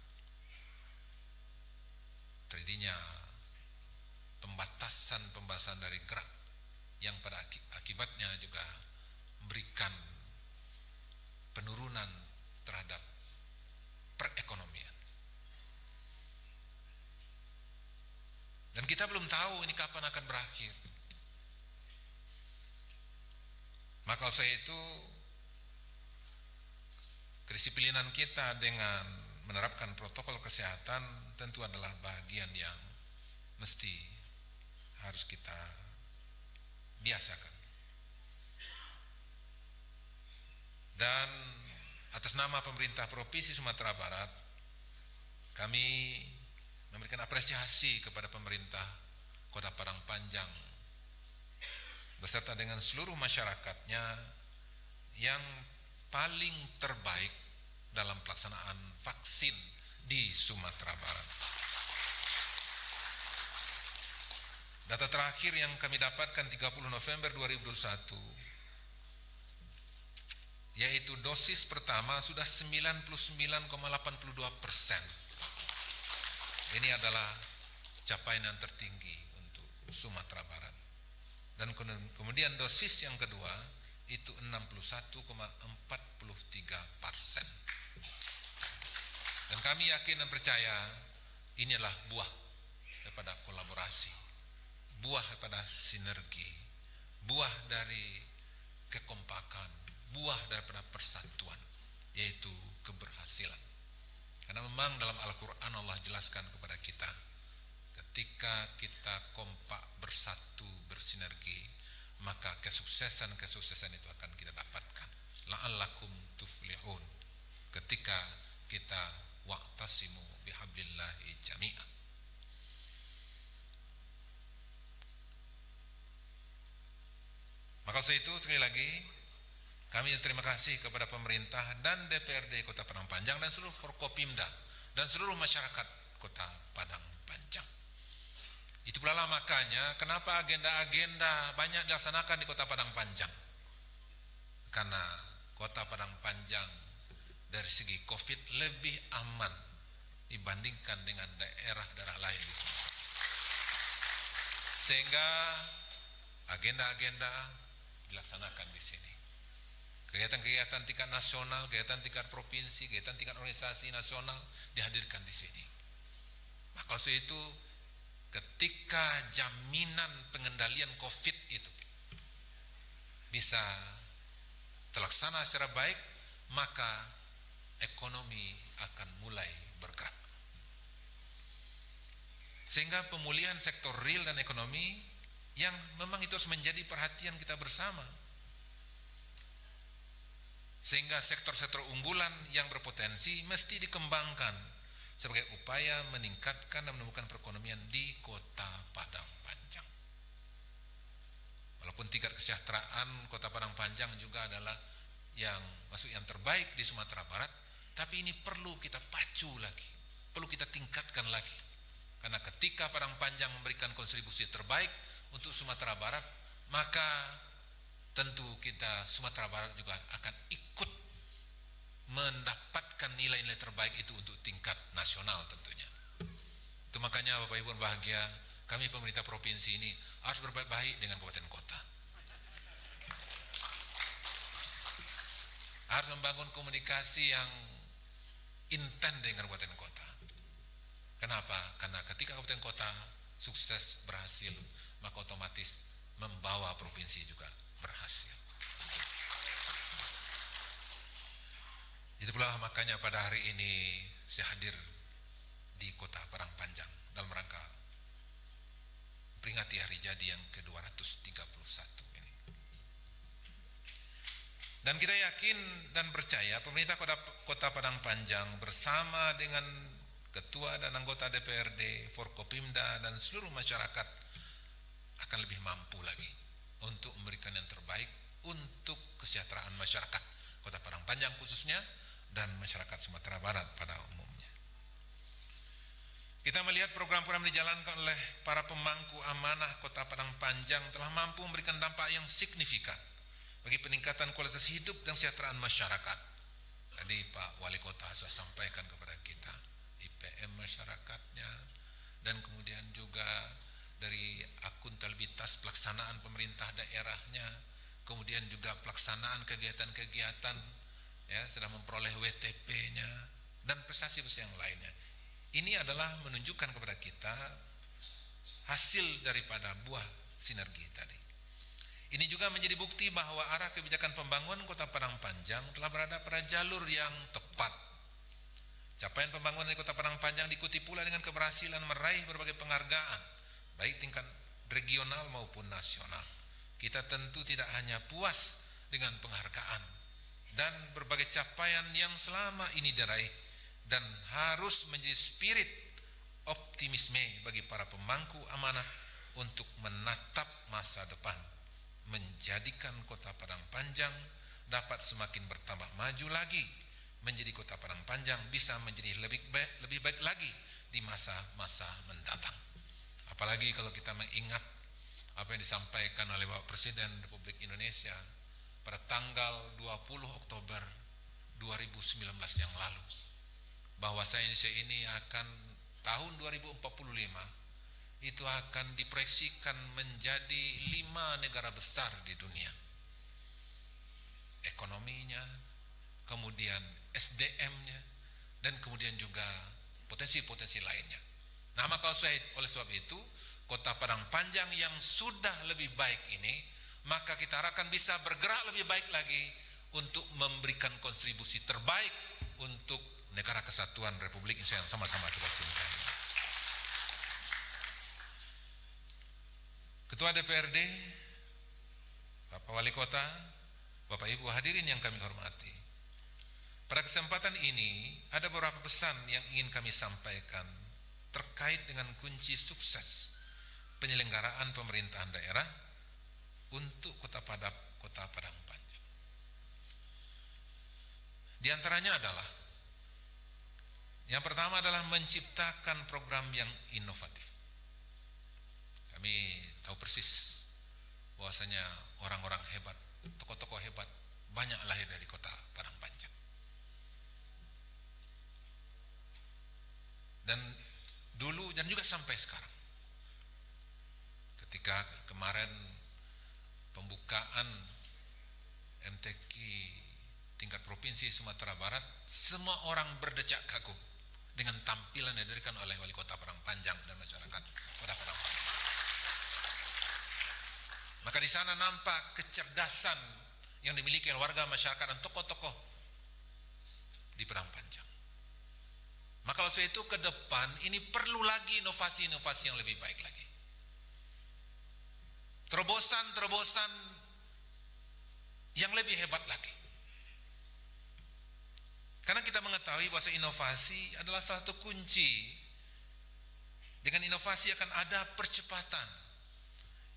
Terjadinya pembatasan dari gerak yang pada akibatnya juga memberikan penurunan terhadap perekonomian. Dan kita belum tahu ini kapan akan berakhir. Maka saya itu kedisiplinan kita dengan menerapkan protokol kesehatan tentu adalah bagian yang mesti harus kita biasakan. Dan atas nama pemerintah Provinsi Sumatera Barat, kami memberikan apresiasi kepada pemerintah Kota Padang Panjang beserta dengan seluruh masyarakatnya yang paling terbaik dalam pelaksanaan vaksin di Sumatera Barat. Data terakhir yang kami dapatkan 30 November 2021 yaitu dosis pertama sudah 99,82%. Ini adalah capaian yang tertinggi untuk Sumatera Barat. Dan kemudian dosis yang kedua itu 61,43%. Dan kami yakin dan percaya ini adalah buah daripada kolaborasi, buah daripada sinergi, buah dari kekompakan, buah daripada persatuan, yaitu keberhasilan. Karena memang dalam Al-Quran Allah jelaskan kepada kita, ketika kita kompak, bersatu, bersinergi, maka kesuksesan itu akan kita dapatkan. La'allakum tuflihun. Ketika kita wa'tasimu bihablillahi jami'ah. Maka dari itu sekali lagi kami terima kasih kepada pemerintah dan DPRD Kota Padang Panjang dan seluruh Forkopimda dan seluruh masyarakat Kota Padang Panjang. Itu pula makanya kenapa agenda-agenda banyak dilaksanakan di Kota Padang Panjang. Karena Kota Padang Panjang dari segi COVID lebih aman dibandingkan dengan daerah-daerah lain di Sumatera. Sehingga agenda-agenda dilaksanakan di sini. Kegiatan-kegiatan tingkat nasional, kegiatan tingkat provinsi, kegiatan tingkat organisasi nasional dihadirkan di sini. Maka itu ketika jaminan pengendalian COVID itu bisa terlaksana secara baik, maka ekonomi akan mulai bergerak. Sehingga pemulihan sektor real dan ekonomi yang memang itu harus menjadi perhatian kita bersama. Sehingga sektor-sektor unggulan yang berpotensi mesti dikembangkan sebagai upaya meningkatkan dan menemukan perekonomian di Kota Padang Panjang. Walaupun tingkat kesejahteraan Kota Padang Panjang juga adalah yang terbaik di Sumatera Barat, tapi ini perlu kita pacu lagi, perlu kita tingkatkan lagi. Karena ketika Padang Panjang memberikan kontribusi terbaik untuk Sumatera Barat, maka tentu kita Sumatera Barat juga akan ikut mendapatkan nilai-nilai terbaik itu untuk tingkat nasional tentunya. Itu makanya Bapak Ibu berbahagia, kami pemerintah provinsi ini harus berbaik-baik dengan kabupaten kota. Harus membangun komunikasi yang intens dengan kabupaten kota. Kenapa? Karena ketika kabupaten kota sukses berhasil, maka otomatis membawa provinsi juga berhasil. Itu pula makanya pada hari ini saya hadir di Kota Padang Panjang dalam rangka peringati hari jadi yang ke-231 ini. Dan kita yakin dan percaya pemerintah Kota Padang Panjang bersama dengan ketua dan anggota DPRD, Forkopimda dan seluruh masyarakat akan lebih mampu lagi untuk memberikan yang terbaik untuk kesejahteraan masyarakat Kota Padang Panjang khususnya dan masyarakat Sumatera Barat pada umumnya. Kita melihat program-program dijalankan oleh para pemangku amanah Kota Padang Panjang telah mampu memberikan dampak yang signifikan bagi peningkatan kualitas hidup dan kesejahteraan masyarakat. Tadi Pak Wali Kota sudah sampaikan kepada kita IPM masyarakatnya, dan kemudian juga dari akuntabilitas pelaksanaan pemerintah daerahnya, kemudian juga pelaksanaan kegiatan-kegiatan, ya, sudah memperoleh WTP-nya dan prestasi-prestasi yang lainnya. Ini adalah menunjukkan kepada kita hasil daripada buah sinergi tadi. Ini juga menjadi bukti bahwa arah kebijakan pembangunan Kota Padang Panjang telah berada pada jalur yang tepat. Capaian pembangunan di Kota Padang Panjang diikuti pula dengan keberhasilan meraih berbagai penghargaan, baik tingkat regional maupun nasional. Kita tentu tidak hanya puas dengan penghargaan dan berbagai capaian yang selama ini diraih, dan harus menjadi spirit optimisme bagi para pemangku amanah untuk menatap masa depan, menjadikan Kota Padang Panjang dapat semakin bertambah maju lagi, menjadi Kota Padang Panjang bisa menjadi lebih baik lagi di masa-masa mendatang. Apalagi kalau kita mengingat apa yang disampaikan oleh Bapak Presiden Republik Indonesia pada tanggal 20 Oktober 2019 yang lalu bahwa Indonesia ini akan tahun 2045 itu akan diproyeksikan menjadi 5 negara besar di dunia. Ekonominya, kemudian SDM-nya, dan kemudian juga potensi-potensi lainnya. Nah, maka oleh sebab itu, Kota Padang Panjang yang sudah lebih baik ini, maka kita harapkan bisa bergerak lebih baik lagi untuk memberikan kontribusi terbaik untuk negara kesatuan Republik Indonesia yang sama-sama kita cintai. Ketua DPRD, Bapak Wali Kota, Bapak Ibu hadirin yang kami hormati. Pada kesempatan ini ada beberapa pesan yang ingin kami sampaikan terkait dengan kunci sukses penyelenggaraan pemerintahan daerah untuk Kota Padang Panjang. Di antaranya adalah yang pertama adalah menciptakan program yang inovatif. Kami tahu persis bahwasanya orang-orang hebat, tokoh-tokoh hebat banyak lahir dari Kota Padang Panjang. Dan dulu dan juga sampai sekarang, ketika kemarin pembukaan MTQ tingkat provinsi Sumatera Barat, semua orang berdecak kagum dengan tampilan yang diberikan oleh Wali Kota Padang Panjang dan masyarakat Kota Padang Panjang. Maka di sana nampak kecerdasan yang dimiliki oleh warga masyarakat dan tokoh-tokoh di Padang Panjang. Maka kalau itu ke depan ini perlu lagi inovasi-inovasi yang lebih baik lagi. Terobosan-terobosan yang lebih hebat lagi. Karena kita mengetahui bahwa inovasi adalah salah satu kunci. Dengan inovasi akan ada percepatan.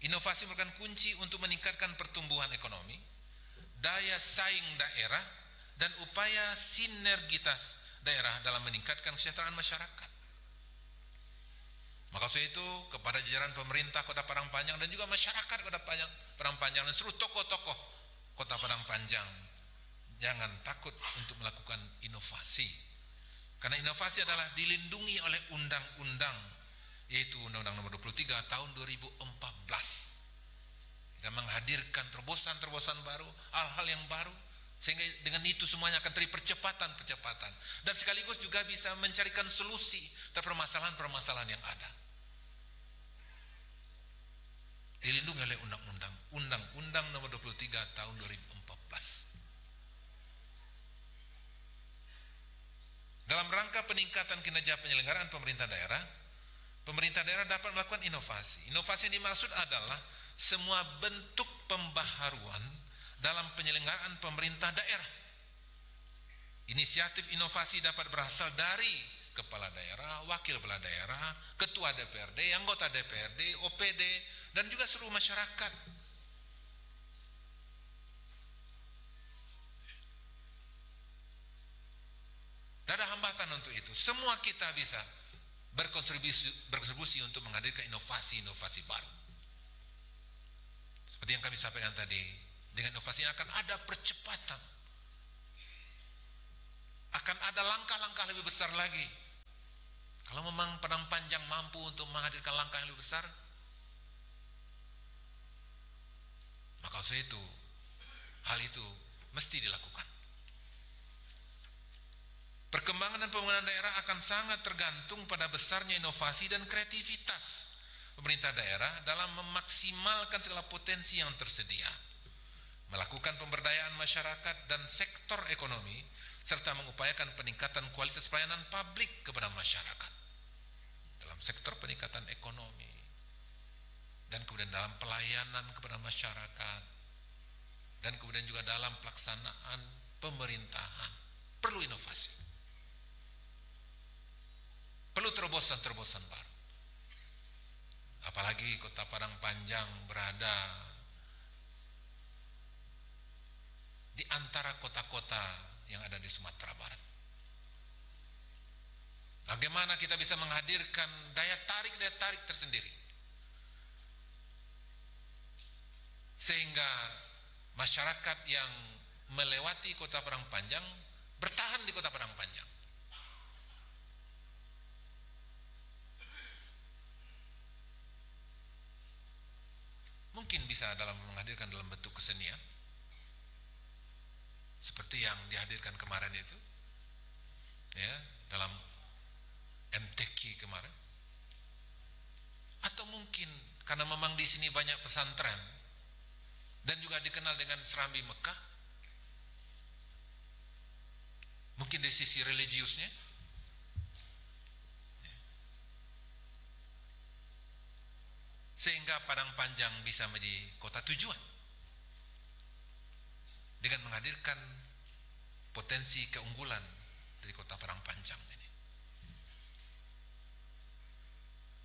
Inovasi merupakan kunci untuk meningkatkan pertumbuhan ekonomi, daya saing daerah, dan upaya sinergitas daerah dalam meningkatkan kesejahteraan masyarakat. Maka saya itu kepada jajaran pemerintah Kota Padang Panjang dan juga masyarakat Kota Padang Panjang dan seluruh tokoh-tokoh Kota Padang Panjang, jangan takut untuk melakukan inovasi. Karena inovasi adalah dilindungi oleh undang-undang, yaitu Undang-Undang Nomor 23 Tahun 2014. Kita menghadirkan terobosan-terobosan baru, hal-hal yang baru, sehingga dengan itu semuanya akan terjadi percepatan dan sekaligus juga bisa mencarikan solusi terhadap permasalahan-permasalahan yang ada. Dilindungi oleh Undang-Undang Nomor 23 Tahun 2014. Dalam rangka peningkatan kinerja penyelenggaraan pemerintah daerah dapat melakukan inovasi. Inovasi yang dimaksud adalah semua bentuk pembaharuan dalam penyelenggaraan pemerintah daerah. Inisiatif inovasi dapat berasal dari kepala daerah, wakil kepala daerah, ketua DPRD, anggota DPRD, OPD, dan juga seluruh masyarakat. Tidak ada hambatan untuk itu. Semua kita bisa berkontribusi untuk menghadirkan inovasi-inovasi baru. Seperti yang kami sampaikan tadi, dengan inovasi akan ada percepatan, akan ada langkah-langkah lebih besar lagi. Kalau memang Padang Panjang mampu untuk menghadirkan langkah yang lebih besar, maka hal itu mesti dilakukan. Perkembangan dan pembangunan daerah akan sangat tergantung pada besarnya inovasi dan kreativitas pemerintah daerah dalam memaksimalkan segala potensi yang tersedia, melakukan pemberdayaan masyarakat dan sektor ekonomi, serta mengupayakan peningkatan kualitas pelayanan publik kepada masyarakat dalam sektor peningkatan ekonomi dan kemudian dalam pelayanan kepada masyarakat dan kemudian juga dalam pelaksanaan pemerintahan. Perlu inovasi, perlu terobosan-terobosan baru. Apalagi Kota Padang Panjang berada di antara kota-kota yang ada di Sumatera Barat. Bagaimana kita bisa menghadirkan daya tarik tersendiri, sehingga masyarakat yang melewati Kota Padang Panjang bertahan di Kota Padang Panjang. Mungkin bisa menghadirkan dalam bentuk kesenian seperti yang dihadirkan kemarin itu, ya, dalam MTQ kemarin. Atau mungkin karena memang di sini banyak pesantren dan juga dikenal dengan Serambi Mekah, mungkin dari sisi religiusnya, sehingga Padang Panjang bisa menjadi kota tujuan dengan menghadirkan potensi keunggulan dari Kota Padang Panjang ini.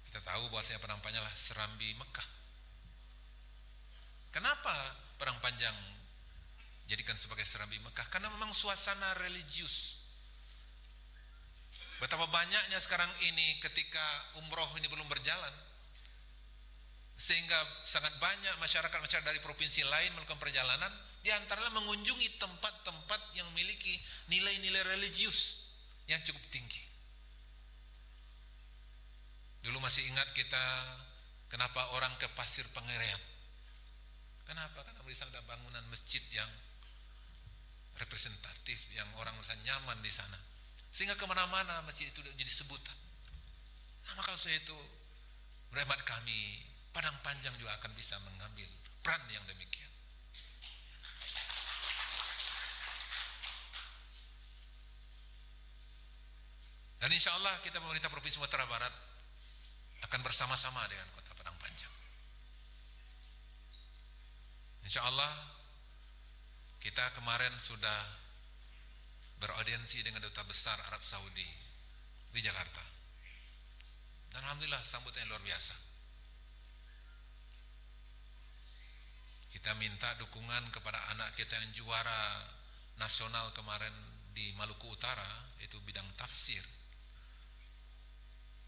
Kita tahu bahwasanya Padang Panjang adalah Serambi Mekah. Kenapa Padang Panjang jadikan sebagai Serambi Mekah? Karena memang suasana religius. Betapa banyaknya sekarang ini ketika umroh ini belum berjalan, sehingga sangat banyak masyarakat dari provinsi lain melakukan perjalanan, di antaranya mengunjungi tempat-tempat yang memiliki nilai-nilai religius yang cukup tinggi. Dulu masih ingat kita kenapa orang ke Pasir Pengerean. Kenapa? Karena di sana ada bangunan masjid yang representatif, yang orang merasa nyaman di sana, sehingga kemana-mana masjid itu jadi sebutan. Nah, maka kalau saya itu, rahmat kami, Padang Panjang juga akan bisa mengambil peran yang demikian. Dan insya Allah kita pemerintah Provinsi Sumatera Barat akan bersama-sama dengan Kota Padang Panjang. Insya Allah kita kemarin sudah beraudiensi dengan Duta Besar Arab Saudi di Jakarta. Dan alhamdulillah sambutannya luar biasa. Kita minta dukungan kepada anak kita yang juara nasional kemarin di Maluku Utara, itu bidang tafsir.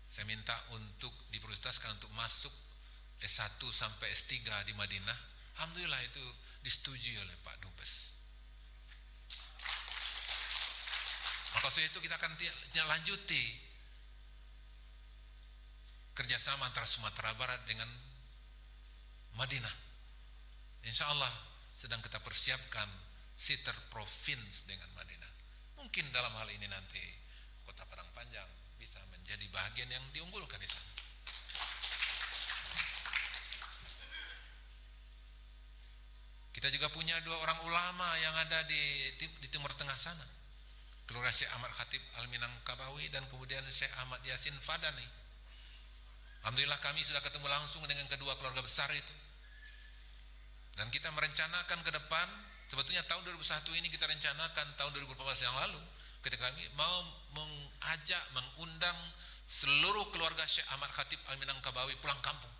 Saya minta untuk diprioritaskan untuk masuk S1 sampai S3 di Madinah. Alhamdulillah itu disetujui oleh Pak Dubes. Maka soal itu kita akan lanjuti kerjasama antara Sumatera Barat dengan Madinah. Insya Allah sedang kita persiapkan sister province dengan Madinah. Mungkin dalam hal ini nanti Kota Padang Panjang bisa menjadi bagian yang diunggulkan di sana. Kita juga punya dua orang ulama yang ada di Timur Tengah sana, keluarga Syekh Ahmad Khatib Al-Minangkabawi dan kemudian Syekh Ahmad Yasin Fadani. Alhamdulillah kami sudah ketemu langsung dengan kedua keluarga besar itu. Dan kita merencanakan ke depan, sebetulnya tahun 2001 ini kita rencanakan tahun 2014 yang lalu, ketika kami mau mengundang seluruh keluarga Syekh Ahmad Khatib Al-Minangkabawi pulang kampung.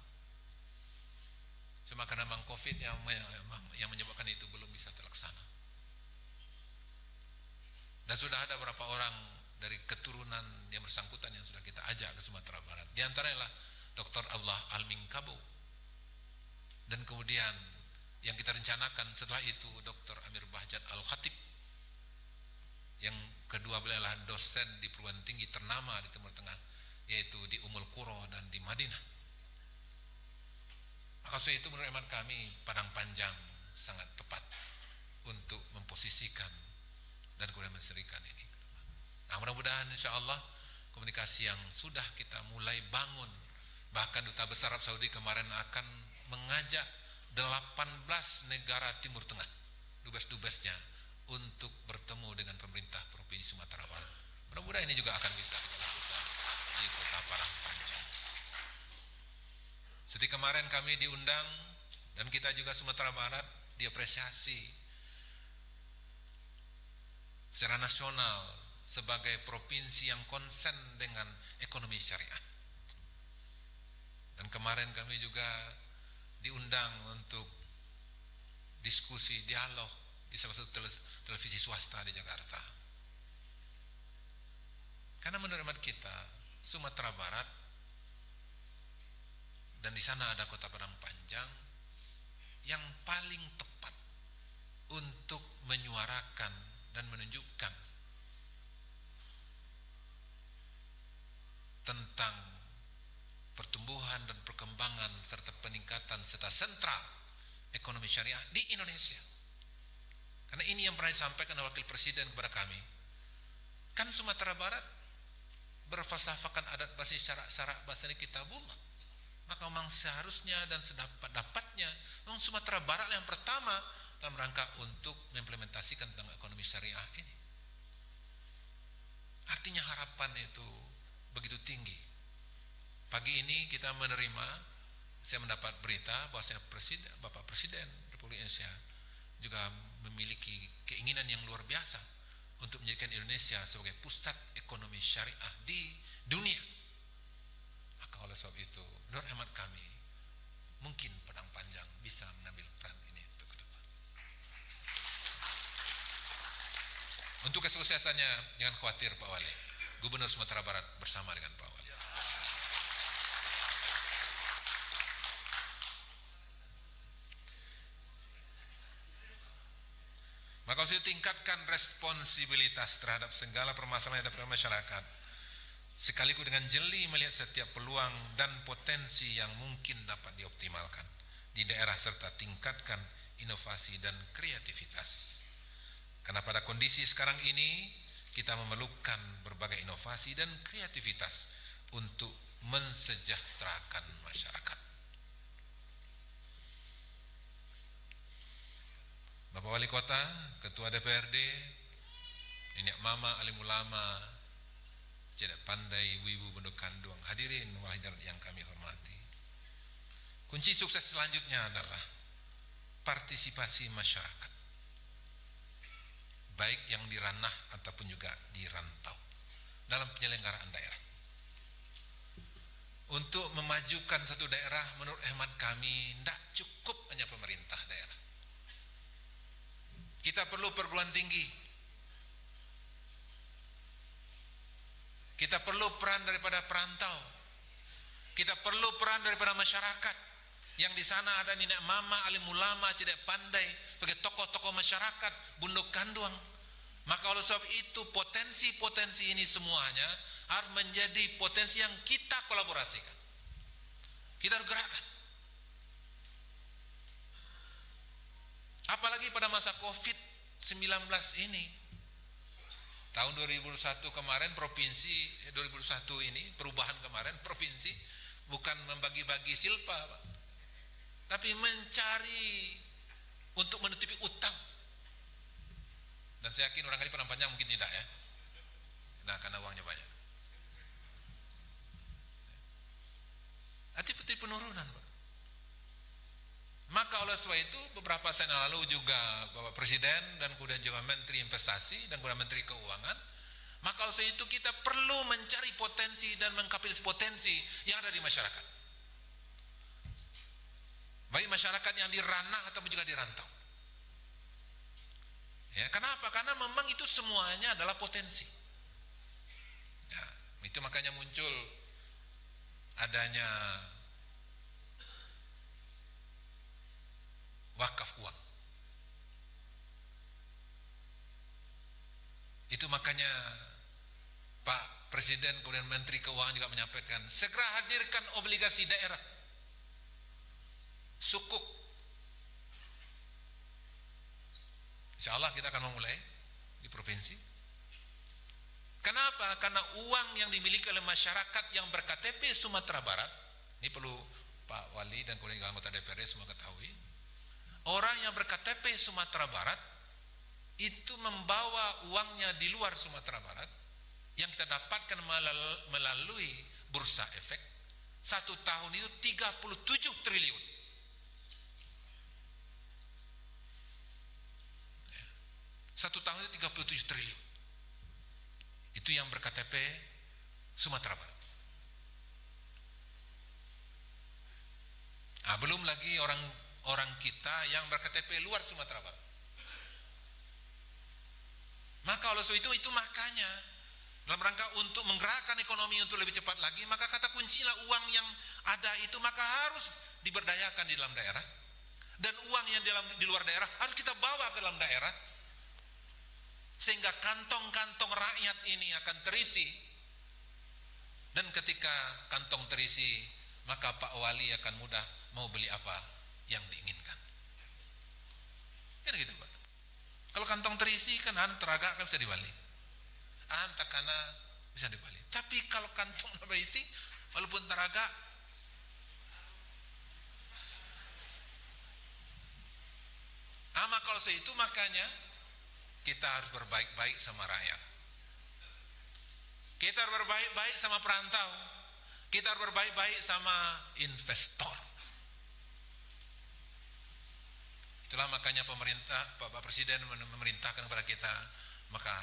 Cuma karena memang Covid yang menyebabkan itu belum bisa terlaksana. Dan sudah ada beberapa orang dari keturunan yang bersangkutan yang sudah kita ajak ke Sumatera Barat. Di antaranya adalah Dr. Allah Al-Minkabu. Dan kemudian yang kita rencanakan setelah itu Dr. Amir Bahjat Al-Khatib, yang kedua beliau adalah dosen di perguruan tinggi ternama di Timur Tengah, yaitu di Ummul Qura dan di Madinah. Maka soal itu menurut hemat kami Padang Panjang sangat tepat untuk memposisikan dan kemudian menserikan ini. Nah, mudah-mudahan insya Allah komunikasi yang sudah kita mulai bangun, bahkan Duta Besar Arab Saudi kemarin akan mengajak 18 negara Timur Tengah, dubes-dubesnya, untuk bertemu dengan pemerintah Provinsi Sumatera Barat. Mudah-mudahan ini juga akan bisa kita lakukan di Kota Padang Panjang. Seperti kemarin kami diundang dan kita juga Sumatera Barat diapresiasi secara nasional sebagai provinsi yang konsen dengan ekonomi syariah. Dan kemarin kami juga diundang untuk diskusi, dialog di salah satu televisi swasta di Jakarta. Karena menurut kita Sumatera Barat dan di sana ada Kota Padang Panjang yang paling tepat untuk menyuarakan dan menunjukkan tentang pertumbuhan dan perkembangan serta peningkatan serta sentral ekonomi syariah di Indonesia. Karena ini yang pernah disampaikan oleh Wakil Presiden kepada kami. Kan Sumatera Barat berfalsafahkan adat basis syarak bahasa kitabullah. Maka memang seharusnya dan sedapat-dapatnya memang Sumatera Barat yang pertama dalam rangka untuk mengimplementasikan tentang ekonomi syariah ini. Artinya harapan itu begitu tinggi. Pagi ini kita menerima, saya mendapat berita bahwa Bapak Presiden Republik Indonesia juga memiliki keinginan yang luar biasa untuk menjadikan Indonesia sebagai pusat ekonomi syariah di dunia. Maka oleh sebab itu, menurut hemat kami, mungkin Padang Panjang bisa mengambil peran ini untuk ke depan. Untuk kesuksesannya, jangan khawatir Pak Wali. Gubernur Sumatera Barat bersama dengan Pak Wali. Maka harus tingkatkan responsibilitas terhadap segala permasalahan yang ada pada masyarakat, sekaligus dengan jeli melihat setiap peluang dan potensi yang mungkin dapat dioptimalkan di daerah serta tingkatkan inovasi dan kreativitas. Karena pada kondisi sekarang ini kita memerlukan berbagai inovasi dan kreativitas untuk mensejahterakan masyarakat. Bapak Wali Kota, Ketua DPRD, Nenek Mama, Alim Ulama, Cedek Pandai, Ibu-ibu Benduk Kanduang, hadirin wal hadirat yang kami hormati. Kunci sukses selanjutnya adalah partisipasi masyarakat, baik yang di ranah ataupun juga di rantau dalam penyelenggaraan daerah. Untuk memajukan satu daerah, menurut hemat kami tidak cukup hanya pemerintah daerah. Kita perlu perguruan tinggi. Kita perlu peran daripada perantau. Kita perlu peran daripada masyarakat. Yang di sana ada nenek mama, alim ulama, cedek pandai, sebagai tokoh-tokoh masyarakat, bunduk kanduang. Maka oleh sebab itu potensi-potensi ini semuanya harus menjadi potensi yang kita kolaborasikan. Kita harus gerakkan. Apalagi pada masa COVID-19 ini, tahun 2021 kemarin provinsi, 2021 ini perubahan kemarin provinsi bukan membagi-bagi silpa, Pak, tapi mencari untuk menutupi utang. Dan saya yakin barangkali Padang Panjang mungkin tidak ya, nah karena uangnya banyak. Arti penurunan, Pak. Maka oleh sebab itu beberapa saat yang lalu juga Bapak Presiden dan kemudian juga Menteri Investasi dan kemudian Menteri Keuangan, maka oleh sebab itu kita perlu mencari potensi dan mengkapitalisasi potensi yang ada di masyarakat, baik masyarakat yang di ranah ataupun juga di rantau. Ya, kenapa? Karena memang itu semuanya adalah potensi. Ya, itu makanya muncul adanya wakaf uang. Itu makanya Pak Presiden kemudian Menteri Keuangan juga menyampaikan segera hadirkan obligasi daerah sukuk. Insya Allah kita akan memulai di provinsi. Kenapa? Karena uang yang dimiliki oleh masyarakat yang berKTP Sumatera Barat, ini perlu Pak Wali dan kemudian anggota DPRD semua ketahui. Orang yang berKTP Sumatera Barat itu membawa uangnya di luar Sumatera Barat yang kita dapatkan melalui bursa efek, satu tahun itu 37 triliun. Satu tahun itu 37 triliun. Itu yang berKTP Sumatera Barat. Nah, belum lagi orang kita yang berKTP luar Sumatera Barat. Maka oleh sebab itu makanya dalam rangka untuk menggerakkan ekonomi untuk lebih cepat lagi, maka kata kuncinya uang yang ada itu maka harus diberdayakan di dalam daerah Dan uang yang di luar daerah harus kita bawa ke dalam daerah, sehingga kantong-kantong rakyat ini akan terisi. Dan ketika kantong terisi, maka Pak Wali akan mudah mau beli apa yang diinginkan. Kan gitu Pak. Kalau kantong terisi kan teraga kan bisa dibalik, takana bisa dibalik. Tapi kalau kantong terisi, walaupun teraga, maka kalau itu makanya kita harus berbaik-baik sama rakyat. Kita harus berbaik-baik sama perantau. Kita harus berbaik-baik sama investor. Itulah makanya pemerintah, Bapak Presiden memerintahkan kepada kita, maka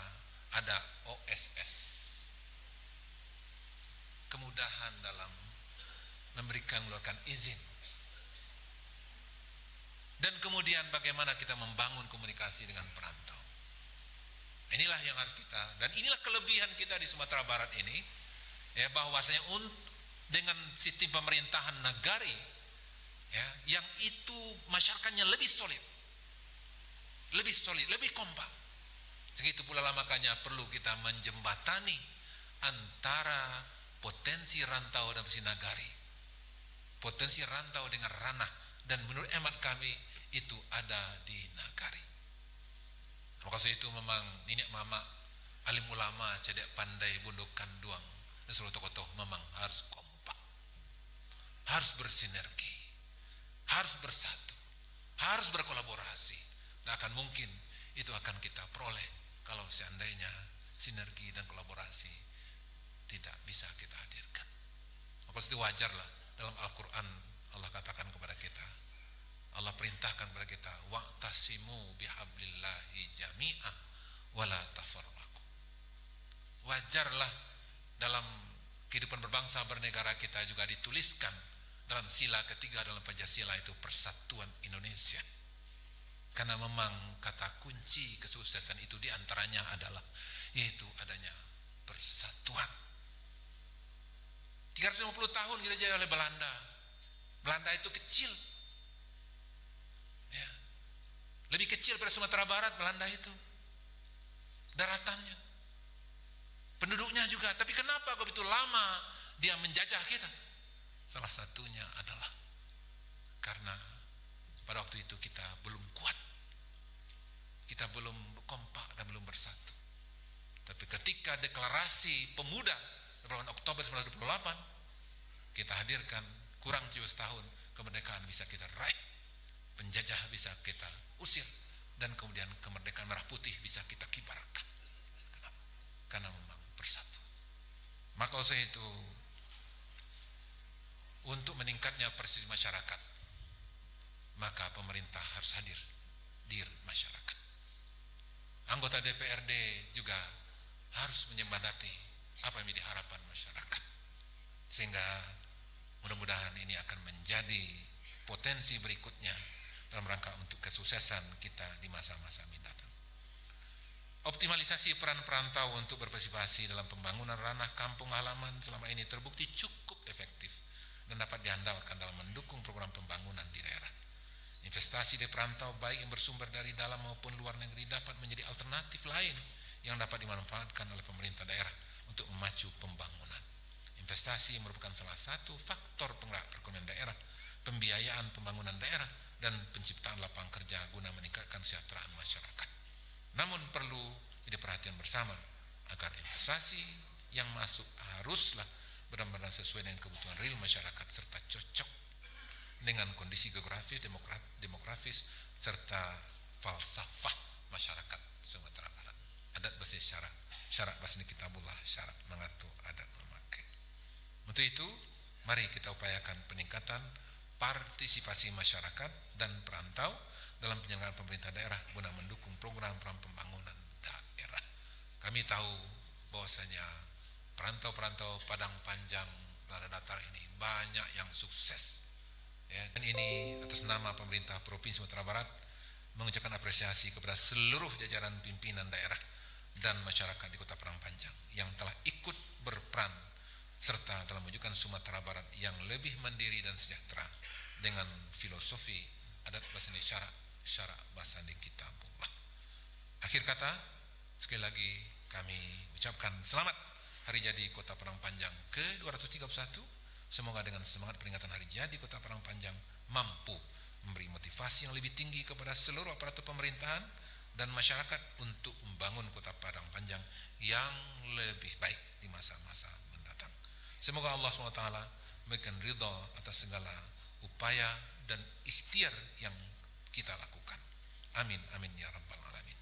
ada OSS. Kemudahan dalam mengeluarkan izin. Dan kemudian bagaimana kita membangun komunikasi dengan perantau. Inilah yang harus kita, dan inilah kelebihan kita di Sumatera Barat ini, ya, bahwasanya dengan sistem pemerintahan nagari, ya, yang itu masyarakatnya lebih solid, lebih kompak. Segitu pula lah makanya perlu kita menjembatani antara potensi rantau dan potensi nagari, potensi rantau dengan ranah, dan menurut hemat kami itu ada di nagari. Maka itu memang nenek mama alim ulama cedek pandai bundukan duang dan seluruh tokoh memang harus kompak, harus bersinergi, harus bersatu, harus berkolaborasi. Nah, akan mungkin itu akan kita peroleh kalau seandainya sinergi dan kolaborasi tidak bisa kita hadirkan. Maka itu wajarlah dalam Al-Quran Allah katakan kepada kita, Allah perintahkan kepada kita, wa'tasimu bihablillahi jami'ah wala tafarraqu. Wajarlah dalam kehidupan berbangsa bernegara kita juga dituliskan dalam sila ketiga dalam Pancasila itu persatuan Indonesia. Karena memang kata kunci kesuksesan itu diantaranya adalah yaitu adanya persatuan. 350 tahun kita dijajah oleh Belanda. Belanda itu kecil, ya, lebih kecil pada Sumatera Barat Belanda itu daratannya, penduduknya juga. Tapi kenapa begitu lama dia menjajah kita? Salah satunya adalah karena pada waktu itu kita belum kuat, kita belum kompak dan belum bersatu. Tapi ketika deklarasi pemuda 8 Oktober 1928 kita hadirkan, kurang 17 tahun kemerdekaan bisa kita raih, penjajah bisa kita usir, dan kemudian kemerdekaan merah putih bisa kita kibarkan. Kenapa? Karena memang bersatu. Maka oleh itu, untuk meningkatnya persepsi masyarakat, maka pemerintah harus hadir di masyarakat. Anggota DPRD juga harus menyemandati apa yang menjadi harapan masyarakat, sehingga mudah-mudahan ini akan menjadi potensi berikutnya dalam rangka untuk kesuksesan kita di masa-masa mendatang. Optimalisasi peran perantau untuk berpartisipasi dalam pembangunan ranah kampung halaman selama ini terbukti cukup efektif dan dapat diandalkan dalam mendukung program pembangunan di daerah. Investasi di perantau baik yang bersumber dari dalam maupun luar negeri dapat menjadi alternatif lain yang dapat dimanfaatkan oleh pemerintah daerah untuk memacu pembangunan. Investasi merupakan salah satu faktor penggerak perekonomian daerah, pembiayaan pembangunan daerah, dan penciptaan lapangan kerja guna meningkatkan kesejahteraan masyarakat. Namun perlu jadi perhatian bersama agar investasi yang masuk haruslah benar-benar sesuai dengan kebutuhan real masyarakat serta cocok dengan kondisi geografis, demografis, serta falsafah masyarakat Sumatera Barat. Adat bahasa syarat bahasa kitabullah, syarat mengatur adat memakai. Untuk itu, mari kita upayakan peningkatan partisipasi masyarakat dan perantau dalam penyelenggaraan pemerintah daerah guna mendukung program-program pembangunan daerah. Kami tahu bahwasanya perantau-perantau Padang Panjang Tanah Datar ini banyak yang sukses, ya, dan ini atas nama pemerintah Provinsi Sumatera Barat mengucapkan apresiasi kepada seluruh jajaran pimpinan daerah dan masyarakat di Kota Padang Panjang yang telah ikut berperan serta dalam mewujudkan Sumatera Barat yang lebih mandiri dan sejahtera dengan filosofi adat basani syarak basani kitabullah. Akhir kata, sekali lagi kami ucapkan selamat hari jadi Kota Padang Panjang ke-231. Semoga dengan semangat peringatan hari jadi Kota Padang Panjang mampu memberi motivasi yang lebih tinggi kepada seluruh aparatur pemerintahan dan masyarakat untuk membangun Kota Padang Panjang yang lebih baik di masa-masa mendatang. Semoga Allah SWT memberikan ridha atas segala upaya dan ikhtiar yang kita lakukan. Amin, amin ya rabbal alamin.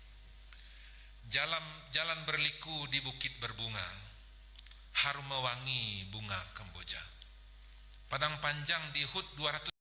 Jalan berliku di bukit berbunga, harum mewangi bunga kemboja. Padang Panjang di HUT 200